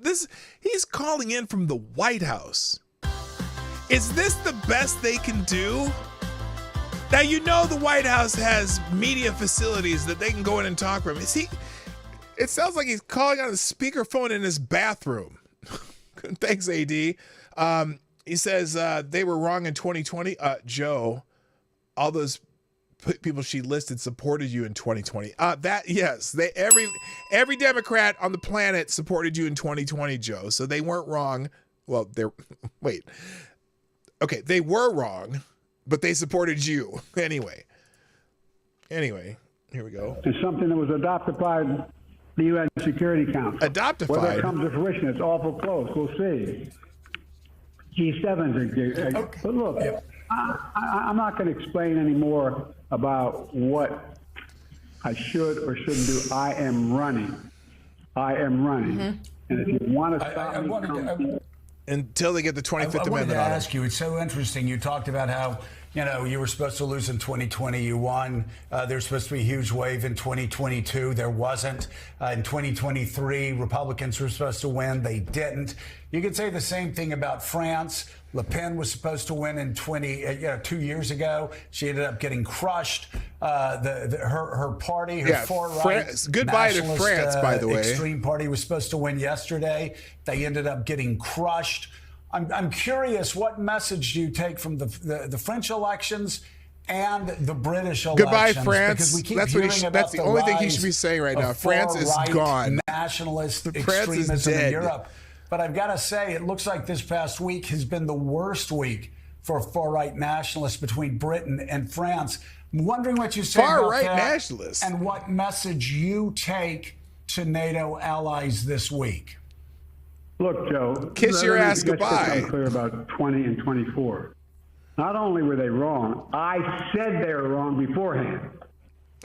He's calling in from the White House. Is this the best they can do? Now, you know the White House has media facilities that they can go in and talk from. It sounds like he's calling on a speakerphone in his bathroom. Thanks, AD. He says they were wrong in 2020. Joe, all those people she listed supported you in 2020. Yes, every Democrat on the planet supported you in 2020, Joe. So they weren't wrong. Well, they were wrong, but they supported you anyway. Anyway, here we go. It's something that was adopted by the UN Security Council. Adoptified. Whether it comes to fruition, it's awful close. We'll see. G7's okay. But look, I'm not going to explain any more about what I should or shouldn't do. I am running. Mm-hmm. And if you want to stop me, until they get the 25th Amendment on it. I wanted to ask you, it's so interesting. You talked about how, you were supposed to lose in 2020. You won. There's supposed to be a huge wave in 2022. There wasn't. In 2023, Republicans were supposed to win. They didn't. You could say the same thing about France. Le Pen was supposed to win in 2 years ago. She ended up getting crushed. Her party, her far-right, goodbye to France, by the way. Extreme party was supposed to win yesterday. They ended up getting crushed. I'm curious, what message do you take from the French elections and the British elections? Goodbye, France. Because we keep that's the only thing he should be saying right now. France is gone. Nationalist France is extremism dead. in Europe. But I've got to say, it looks like this past week has been the worst week for far-right nationalists between Britain and France. I'm wondering what you say about far-right that nationalists and what message you take to NATO allies this week. Look, Joe. Kiss your ass goodbye. I'm clear about 20 and 24. Not only were they wrong, I said they were wrong beforehand.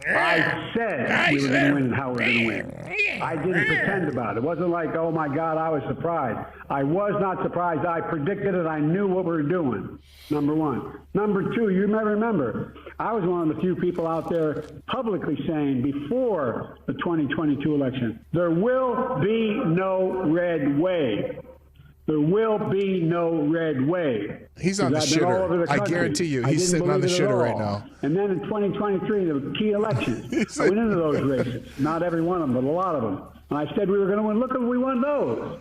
I said we were going to win and how we were going to win. I didn't pretend about it. It wasn't like, oh my God, I was surprised. I was not surprised. I predicted it. I knew what we were doing. Number one. Number two, you may remember, I was one of the few people out there publicly saying before the 2022 election, there will be no red wave. There will be no red wave. He's on the shitter. I guarantee you, he's sitting on the shitter right now. And then in 2023, the key elections, I went into those races. Not every one of them, but a lot of them. And I said we were going to win. Look, we won those.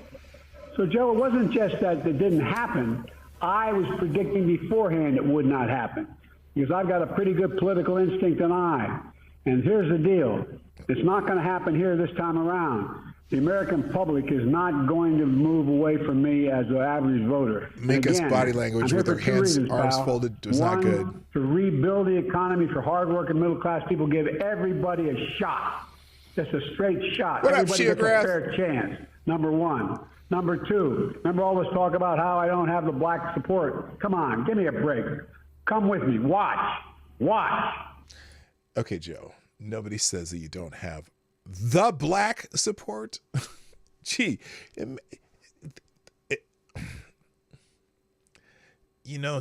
So, Joe, it wasn't just that it didn't happen. I was predicting beforehand it would not happen because I've got a pretty good political instinct and eye. And here's the deal. It's not going to happen here this time around. The American public is not going to move away from me as an average voter. Mika's body language with her hands, arms folded was not good. To rebuild the economy for hardworking middle-class people, give everybody a shot. Just a straight shot. What up, Everybody gets a Sheograph? fair chance. Number one. Number two, remember all this talk about how I don't have the black support? Come on, give me a break. Come with me. Watch. Okay, Joe. Nobody says that you don't have the black support. Gee,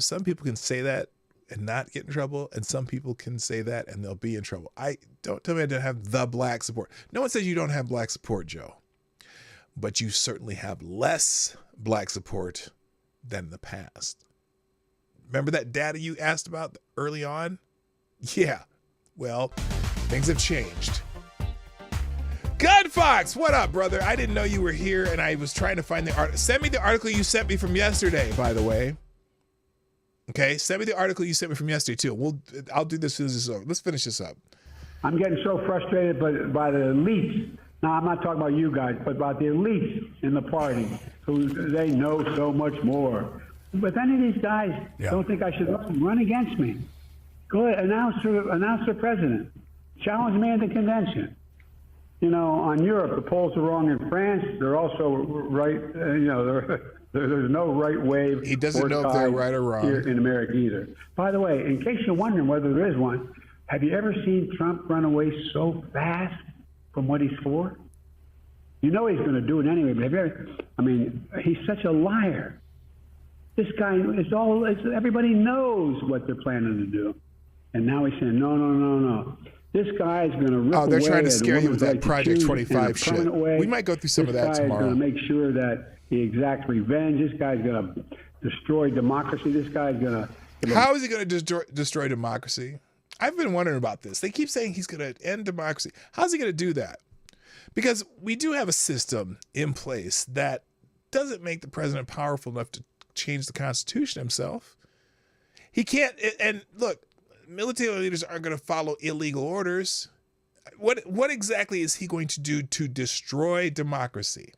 some people can say that and not get in trouble, and some people can say that and they'll be in trouble. Don't tell me I don't have the black support. No one says you don't have black support, Joe, but you certainly have less black support than in the past. Remember that data you asked about early on? Yeah, well, things have changed. Gunfox, what up, brother? I didn't know you were here, and I was trying to find the article. Send me the article you sent me from yesterday, by the way. Okay, send me the article you sent me from yesterday, too. I'll do this as this is over. Let's finish this up. I'm getting so frustrated by the elites. Now, I'm not talking about you guys, but about the elites in the party who they know so much more. But any of these guys don't think I should run against me. Go ahead, announce for president. Challenge me at the convention. On Europe, the polls are wrong. In France, they're also right. There's no right wave. He doesn't know if they're right or wrong here in America either. By the way, in case you're wondering whether there is one, have you ever seen Trump run away so fast from what he's for? He's going to do it anyway. But have you ever? He's such a liar. This guy everybody knows what they're planning to do, and now he's saying no. This guy is going to rip away. They're trying to at scare you with that right to Project choose 25 shit. permanent way. We might go through some of that tomorrow. This guy's going to make sure that he exacts revenge. This guy's going to destroy democracy. This guy's going to. How is he going to destroy democracy? I've been wondering about this. They keep saying he's going to end democracy. How's he going to do that? Because we do have a system in place that doesn't make the president powerful enough to change the Constitution himself. He can't. And look, military leaders aren't going to follow illegal orders. What exactly is he going to do to destroy democracy?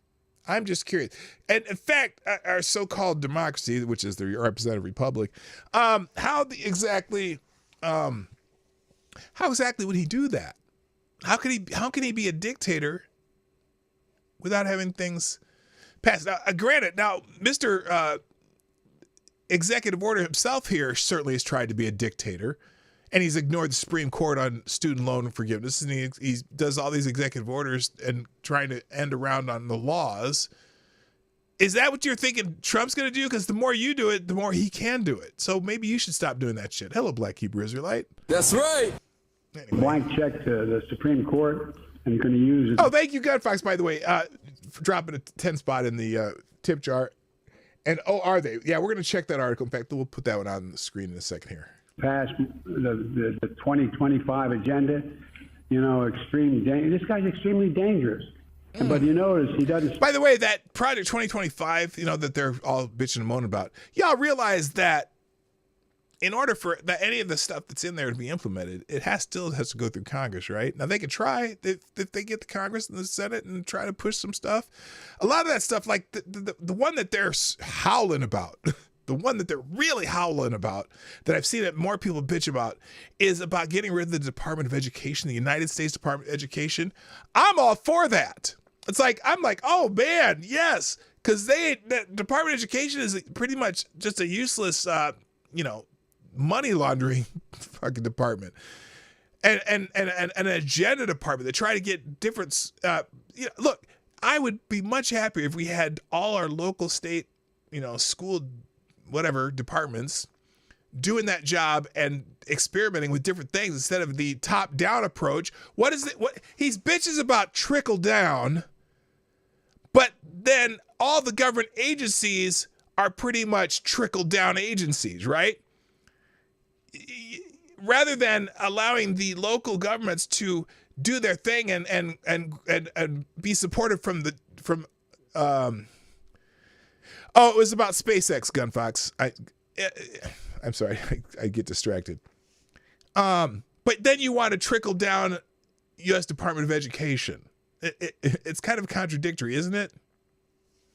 I'm just curious. And in fact, our so-called democracy, which is the representative republic, how exactly would he do that? How can he be a dictator without having things passed? Now, granted, Mr. Executive Order himself here certainly has tried to be a dictator, and he's ignored the Supreme Court on student loan forgiveness, and he does all these executive orders and trying to end around on the laws. Is that what you're thinking Trump's going to do? Because the more you do it, the more he can do it. So maybe you should stop doing that shit. Hello, Black Hebrew Israelite. That's right. Anyway. Blank check to the Supreme Court and going to use it. Oh, thank you, Gunfox, by the way, for dropping a 10 spot in the tip jar. And are they? Yeah, we're going to check that article. In fact, we'll put that one on the screen in a second here. Pass the 2025 agenda, this guy's extremely dangerous. But you notice he doesn't. By the way, that Project 2025, that they're all bitching and moaning about, y'all realize that in order for any of the stuff that's in there to be implemented, it still has to go through Congress, right? Now, they can try, if they get the Congress and the Senate and try to push some stuff. A lot of that stuff, like the one that they're howling about, the one that they're really howling about, that I've seen that more people bitch about, is about getting rid of the Department of Education, the United States Department of Education. I'm all for that. I'm like, oh man, yes, because the Department of Education is pretty much just a useless, money laundering fucking department, and an agenda department. They try to get different. Look, I would be much happier if we had all our local, state, school, whatever departments doing that job and experimenting with different things instead of the top-down approach. What is it? What he's bitches about trickle down, but then all the government agencies are pretty much trickle-down agencies, right? Rather than allowing the local governments to do their thing and be supported it was about SpaceX, Gunfox. I'm sorry, I get distracted. But then you want to trickle down U.S. Department of Education. It's kind of contradictory, isn't it?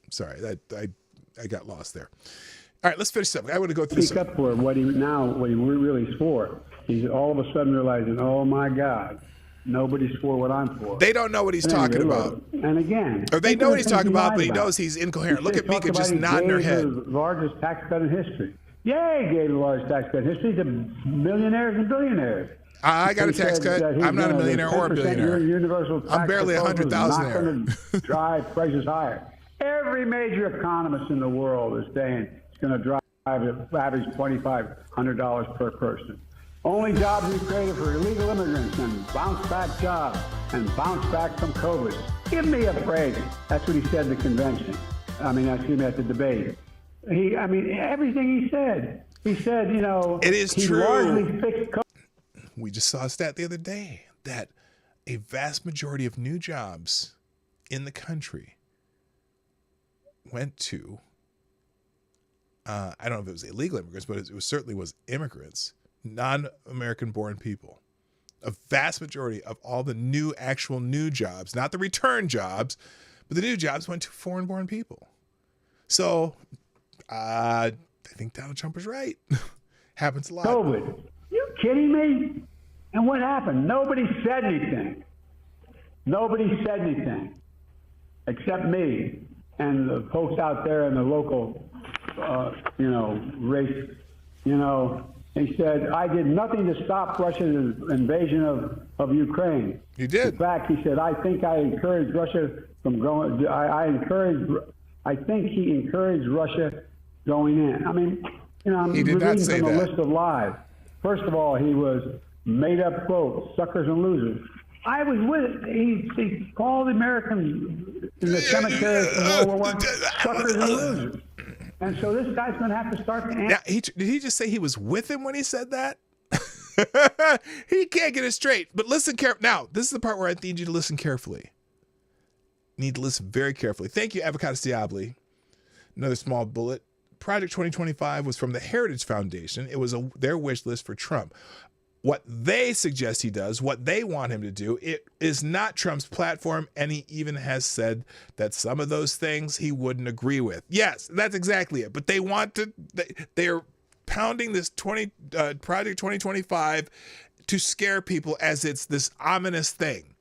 Sorry, I got lost there. All right, let's finish up. I want to go through. Speak up for what he really is for. He's all of a sudden realizing, oh my God, nobody's for what I'm for. They don't know what he's talking about. And again, or they know what he's talking about, but he knows he's incoherent. Look at Mika just nodding her head. The largest tax cut in history. Yay, gave the largest tax cut in history to millionaires and billionaires. I got a tax cut. I'm not a millionaire or a billionaire. I'm barely 100,000 there. Not going to drive prices higher. Every major economist in the world is saying it's going to drive average $2,500 per person. Only jobs we created for illegal immigrants and bounce back jobs and bounce back from COVID. Give me a break. That's what he said at the convention. At the debate. Everything he said. He said, it is he true. largely fixed COVID. We just saw a stat the other day that a vast majority of new jobs in the country went to, I don't know if it was illegal immigrants, but it certainly was immigrants, non-American born people. A vast majority of all the actual new jobs, not the return jobs, but the new jobs went to foreign born people. So I think Donald Trump was right. Happens a lot. COVID. You kidding me? And what happened? Nobody said anything. Nobody said anything except me and the folks out there in the local, race. He said, I did nothing to stop Russia's invasion of Ukraine. You did. In fact, he said, I think I encouraged Russia from going, I think he encouraged Russia going in. I mean, I'm He did not reading say from a that. list of lies. First of all, he was made up quotes, suckers and losers. I was with it. He called the Americans in the cemetery from World War I suckers and losers. And so this guy's going to have to start to answer. Now, did he just say he was with him when he said that? He can't get it straight. But listen carefully. Now, this is the part where I need you to listen carefully. Need to listen very carefully. Thank you, Avocados Diabli. Another small bullet. Project 2025 was from the Heritage Foundation. It was their wish list for Trump. What they suggest he does, what they want him to do, it is not Trump's platform, and he even has said that some of those things he wouldn't agree with. Yes, that's exactly it. But they want to, they're pounding this Project 2025 to scare people as it's this ominous thing.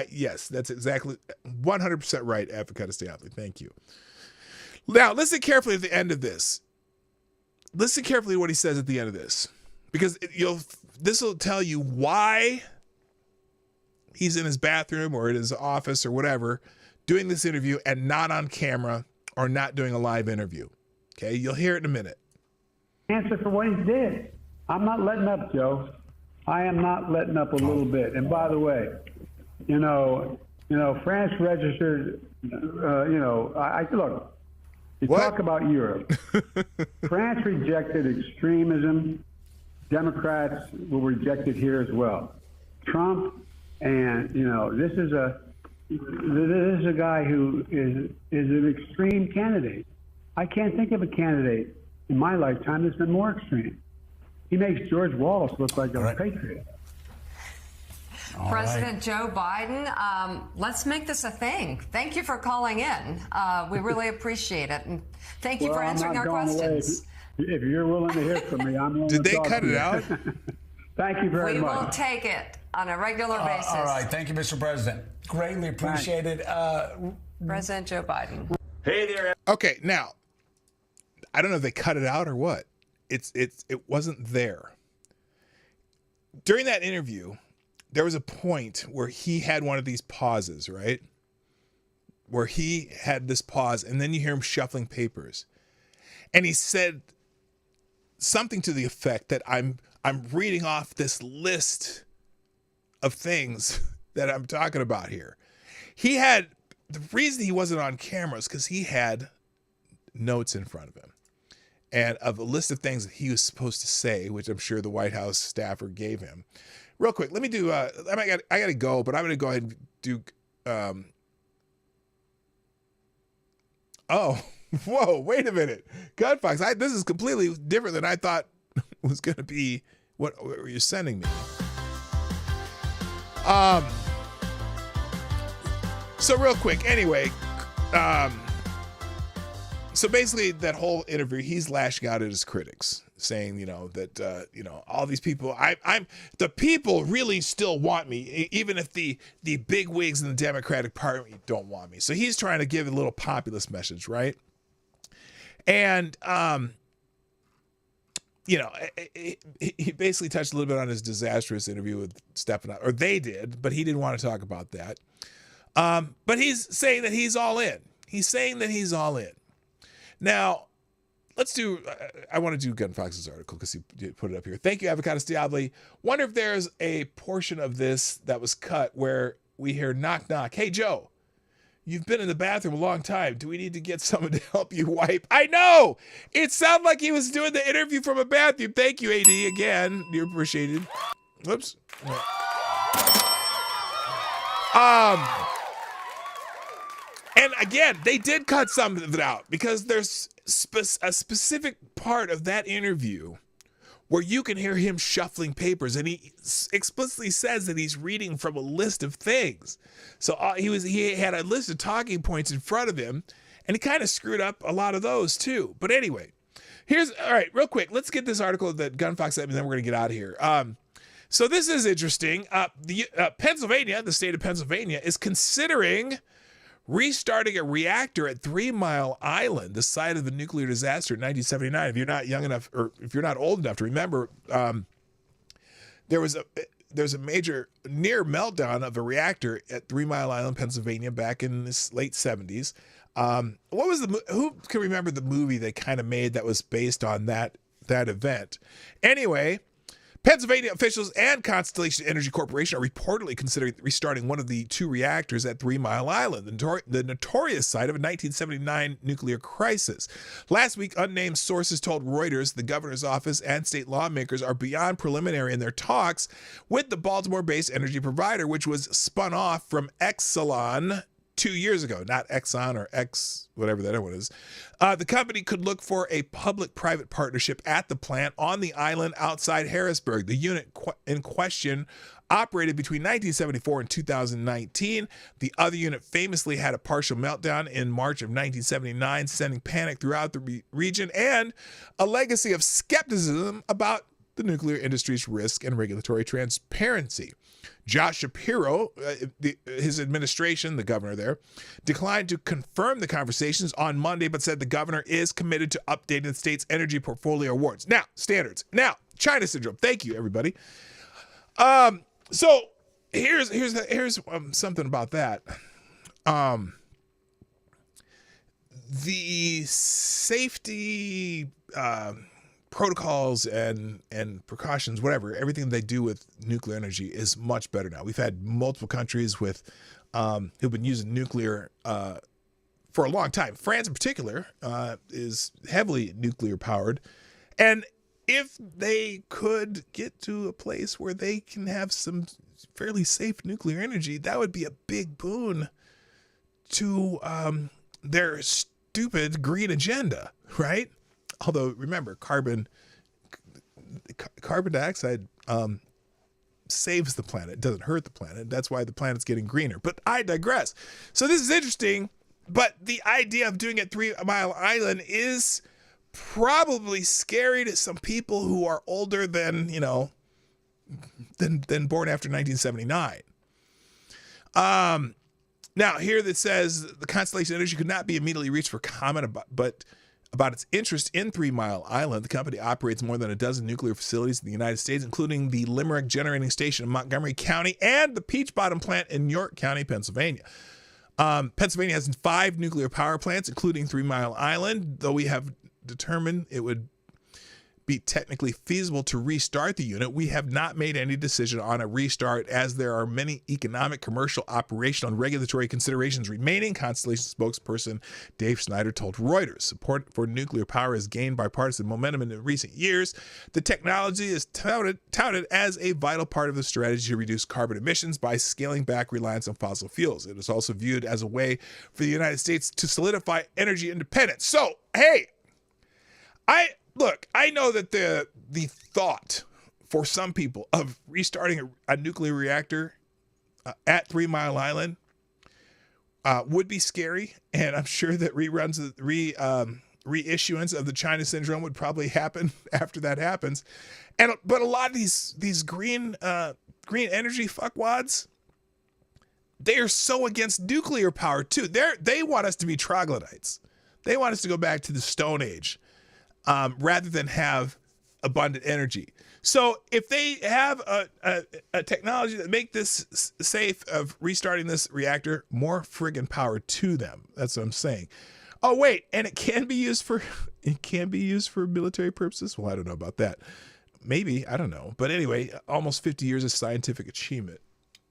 Yes, that's exactly 100% right, Avocados Diabli. Thank you. Now, listen carefully at the end of this. Listen carefully to what he says at the end of this, because this will tell you why he's in his bathroom or in his office or whatever doing this interview and not on camera or not doing a live interview. Okay, you'll hear it in a minute. Answer for what he did. I'm not letting up, Joe. I am not letting up a little bit. And by the way, France registered. Look. You What? talk about Europe. France rejected extremism. Democrats will reject it here as well. Trump, and this is a guy who is an extreme candidate. I can't think of a candidate in my lifetime that's been more extreme. He makes George Wallace look like a patriot. President Joe Biden, let's make this a thing. Thank you for calling in. We really appreciate it. And thank you for answering our questions. If you're willing to hear from me, I'm willing Did to they talk cut to it you. out? Thank you very We much. will take it on a regular basis. All right. Thank you, Mr. President. Greatly appreciated. President Joe Biden. Okay, now, I don't know if they cut it out or what. It wasn't there. During that interview, there was a point where he had one of these pauses, right? Where he had this pause, and then you hear him shuffling papers. And he said something to the effect that I'm reading off this list of things that I'm talking about here. The reason he wasn't on camera is because he had notes in front of him and of a list of things that he was supposed to say, which I'm sure the White House staffer gave him. Real quick, let me do, I got to go, but I'm going to go ahead and do, whoa, wait a minute. Gunfox, this is completely different than I thought was going to be what you're sending me. So real quick, anyway, so basically that whole interview, he's lashing out at his critics, saying, that, all these people, the people really still want me, even if the big wigs in the Democratic Party don't want me. So he's trying to give a little populist message, right? And, he basically touched a little bit on his disastrous interview with Stephen, or they did, but he didn't want to talk about that. But he's saying that he's all in. He's saying that he's all in. Now, I want to do Gunfox's article because he put it up here. Thank you, Avocados Diabli. Wonder if there's a portion of this that was cut where we hear knock, knock. Hey, Joe, you've been in the bathroom a long time. Do we need to get someone to help you wipe? I know! It sounded like he was doing the interview from a bathroom. Thank you, AD, again. You're appreciated. Whoops. And again, they did cut some of it out because there's a specific part of that interview where you can hear him shuffling papers, and he explicitly says that he's reading from a list of things. So he had a list of talking points in front of him, and he kind of screwed up a lot of those too. But anyway, all right, real quick, let's get this article that Gunfox sent me, then we're gonna get out of here. So this is interesting. Pennsylvania, the state of Pennsylvania, is considering restarting a reactor at 3 Mile Island, the site of the nuclear disaster in 1979. If you're not young enough, or if you're not old enough to remember, there's a major near meltdown of a reactor at 3 Mile Island, Pennsylvania, back in the late 70s. What was who can remember the movie they kind of made that was based on that event? Anyway, Pennsylvania officials and Constellation Energy Corporation are reportedly considering restarting one of the 2 reactors at 3 Mile Island, the notorious site of a 1979 nuclear crisis. Last week, unnamed sources told Reuters the governor's office and state lawmakers are beyond preliminary in their talks with the Baltimore-based energy provider, which was spun off from Exelon 2 years ago, not Exxon or X, whatever that other one is. The company could look for a public-private partnership at the plant on the island outside Harrisburg. The unit in question operated between 1974 and 2019. The other unit famously had a partial meltdown in March of 1979, sending panic throughout the region and a legacy of skepticism about the nuclear industry's risk and regulatory transparency. Josh Shapiro, his administration, the governor there, declined to confirm the conversations on Monday, but said the governor is committed to updating the state's energy portfolio awards. Now, standards. Now, China syndrome. Thank you, everybody. So here's something about that. The safety protocols and precautions, whatever, everything they do with nuclear energy is much better now. We've had multiple countries with who've been using nuclear for a long time. France in particular is heavily nuclear powered. And if they could get to a place where they can have some fairly safe nuclear energy, that would be a big boon to their stupid green agenda, right? Although, remember, carbon dioxide saves the planet. It doesn't hurt the planet. That's why the planet's getting greener. But I digress. So this is interesting, but the idea of doing it 3 Mile Island is probably scary to some people who are older than born after 1979. Now, here that says the Constellation Energy could not be immediately reached for comment about its interest in 3 Mile Island. The company operates more than a dozen nuclear facilities in the United States, including the Limerick Generating Station in Montgomery County and the Peach Bottom plant in York County, Pennsylvania. Pennsylvania has 5 nuclear power plants, including 3 Mile Island, though we have determined it would be technically feasible to restart the unit. We have not made any decision on a restart as there are many economic, commercial, operational, and regulatory considerations remaining, Constellation spokesperson Dave Snyder told Reuters. Support for nuclear power has gained bipartisan momentum in recent years. The technology is touted as a vital part of the strategy to reduce carbon emissions by scaling back reliance on fossil fuels. It is also viewed as a way for the United States to solidify energy independence. So, hey, I know that the thought for some people of restarting a nuclear reactor at 3 Mile Island would be scary, and I'm sure that reissuance of the China syndrome would probably happen after that happens. But a lot of these green energy fuckwads, they are so against nuclear power too. They want us to be troglodytes. They want us to go back to the Stone Age. Rather than have abundant energy. So if they have a technology that make this safe of restarting this reactor, more friggin' power to them. That's what I'm saying. Oh wait, and it can be used for military purposes. Well, I don't know about that. Maybe, I don't know. But anyway, almost 50 years of scientific achievement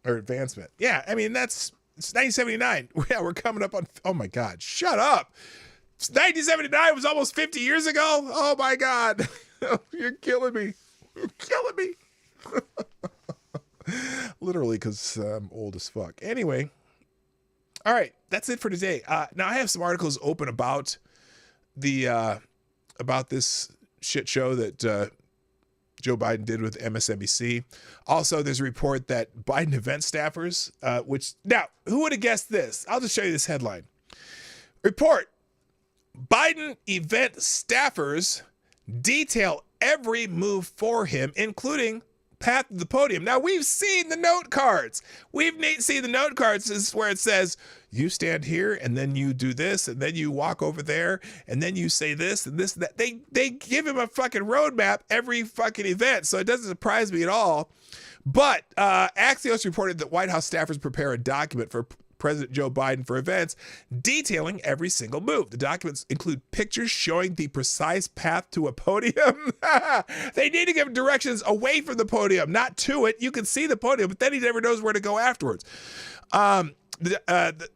or advancement. Yeah, I mean it's 1979. Yeah, we're coming up on. Oh my God, shut up. 1979 was almost 50 years ago. Oh my God. You're killing me. You're killing me. Literally, because I'm old as fuck. Anyway. All right. That's it for today. Now I have some articles open about about this shit show that Joe Biden did with MSNBC. Also, there's a report that Biden event staffers, now, who would have guessed this? I'll just show you this headline. Report. Biden event staffers detail every move for him, including path to the podium. Now, we've seen the note cards. We've seen the note cards. This is where it says, you stand here, and then you do this, and then you walk over there, and then you say this, and this, and that. They give him a fucking roadmap every fucking event, so it doesn't surprise me at all. But Axios reported that White House staffers prepare a document for President Joe Biden for events detailing every single move. The documents include pictures showing the precise path to a podium. They need to give directions away from the podium, not to it. You can see the podium, but then he never knows where to go afterwards.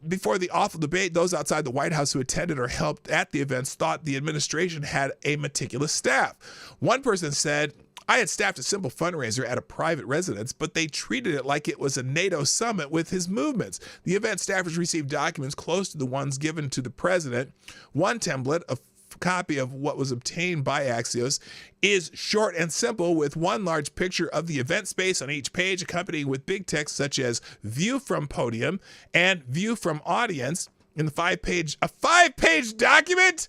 Before the awful debate, those outside the White House who attended or helped at the events thought the administration had a meticulous staff. One person said, I had staffed a simple fundraiser at a private residence, but they treated it like it was a NATO summit with his movements. The event staffers received documents close to the ones given to the president. One template, a copy of what was obtained by Axios, is short and simple with one large picture of the event space on each page, accompanied with big text such as view from podium and view from audience in the a five-page document?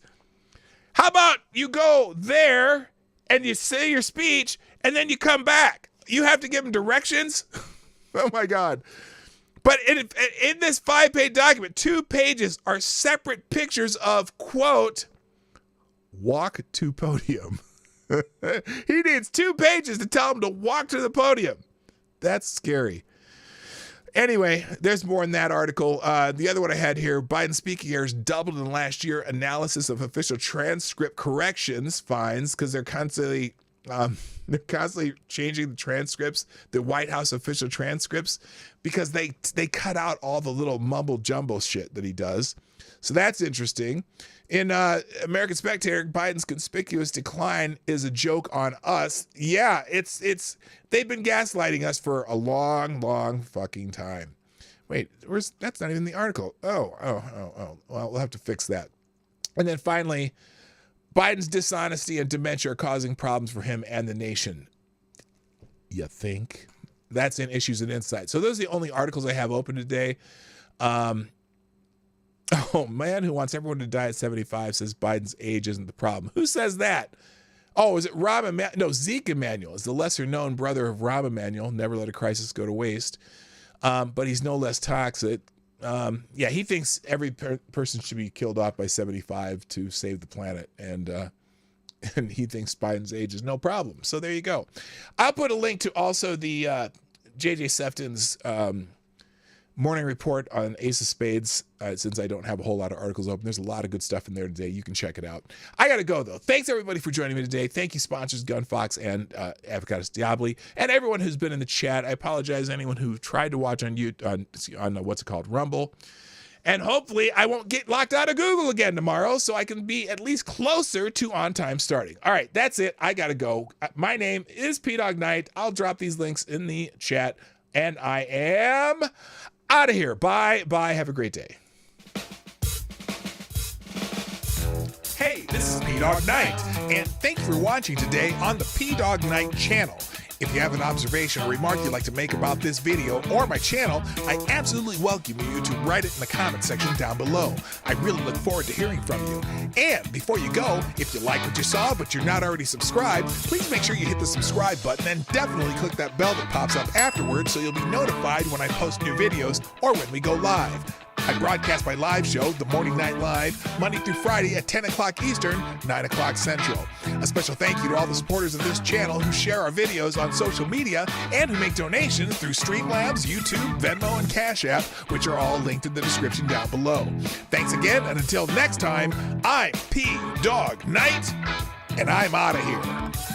How about you go there and you say your speech, and then you come back? You have to give them directions? Oh, my God. But in this 5-page document, 2 pages are separate pictures of, quote, walk to podium. He needs 2 pages to tell him to walk to the podium. That's scary. Anyway, there's more in that article. The other one I had here, Biden speaking errors doubled in the last year. Analysis of official transcript corrections finds, because they're constantly changing the transcripts, the White House official transcripts, because they cut out all the little mumble jumble shit that he does. So that's interesting. In American Spectator, Biden's conspicuous decline is a joke on us. Yeah, it's they've been gaslighting us for a long fucking time. Wait, that's not even the article. Oh. Well, we'll have to fix that. And then finally, Biden's dishonesty and dementia are causing problems for him and the nation. You think? That's in Issues and Insights. So those are the only articles I have open today. Oh, man who wants everyone to die at 75 says Biden's age isn't the problem. Who says that? Oh, is it Rahm Emanuel? No, Zeke Emanuel is the lesser-known brother of Rahm Emanuel. Never let a crisis go to waste. But he's no less toxic. Yeah, he thinks every person should be killed off by 75 to save the planet. And he thinks Biden's age is no problem. So there you go. I'll put a link to also the J.J. Sefton's morning report on Ace of Spades, since I don't have a whole lot of articles open. There's a lot of good stuff in there today. You can check it out. I got to go, though. Thanks, everybody, for joining me today. Thank you, sponsors Gunfox and Avocados Diabli, and everyone who's been in the chat. I apologize to anyone who tried to watch on what's it called, Rumble. And hopefully I won't get locked out of Google again tomorrow, so I can be at least closer to on time starting. All right, that's it. I got to go. My name is P-Dog Knight. I'll drop these links in the chat, and I am out of here. Bye. Have a great day. Hey, this is P-Dog Knight, and thank you for watching today on the P-Dog Knight channel. If you have an observation or remark you'd like to make about this video or my channel, I absolutely welcome you to write it in the comment section down below. I really look forward to hearing from you. And before you go, if you like what you saw but you're not already subscribed, please make sure you hit the subscribe button and definitely click that bell that pops up afterwards so you'll be notified when I post new videos or when we go live. I broadcast my live show, The Morning Night Live, Monday through Friday at 10 o'clock Eastern, 9 o'clock Central. A special thank you to all the supporters of this channel who share our videos on social media and who make donations through Streamlabs, YouTube, Venmo, and Cash App, which are all linked in the description down below. Thanks again, and until next time, I'm P-Dog Knight, and I'm out of here.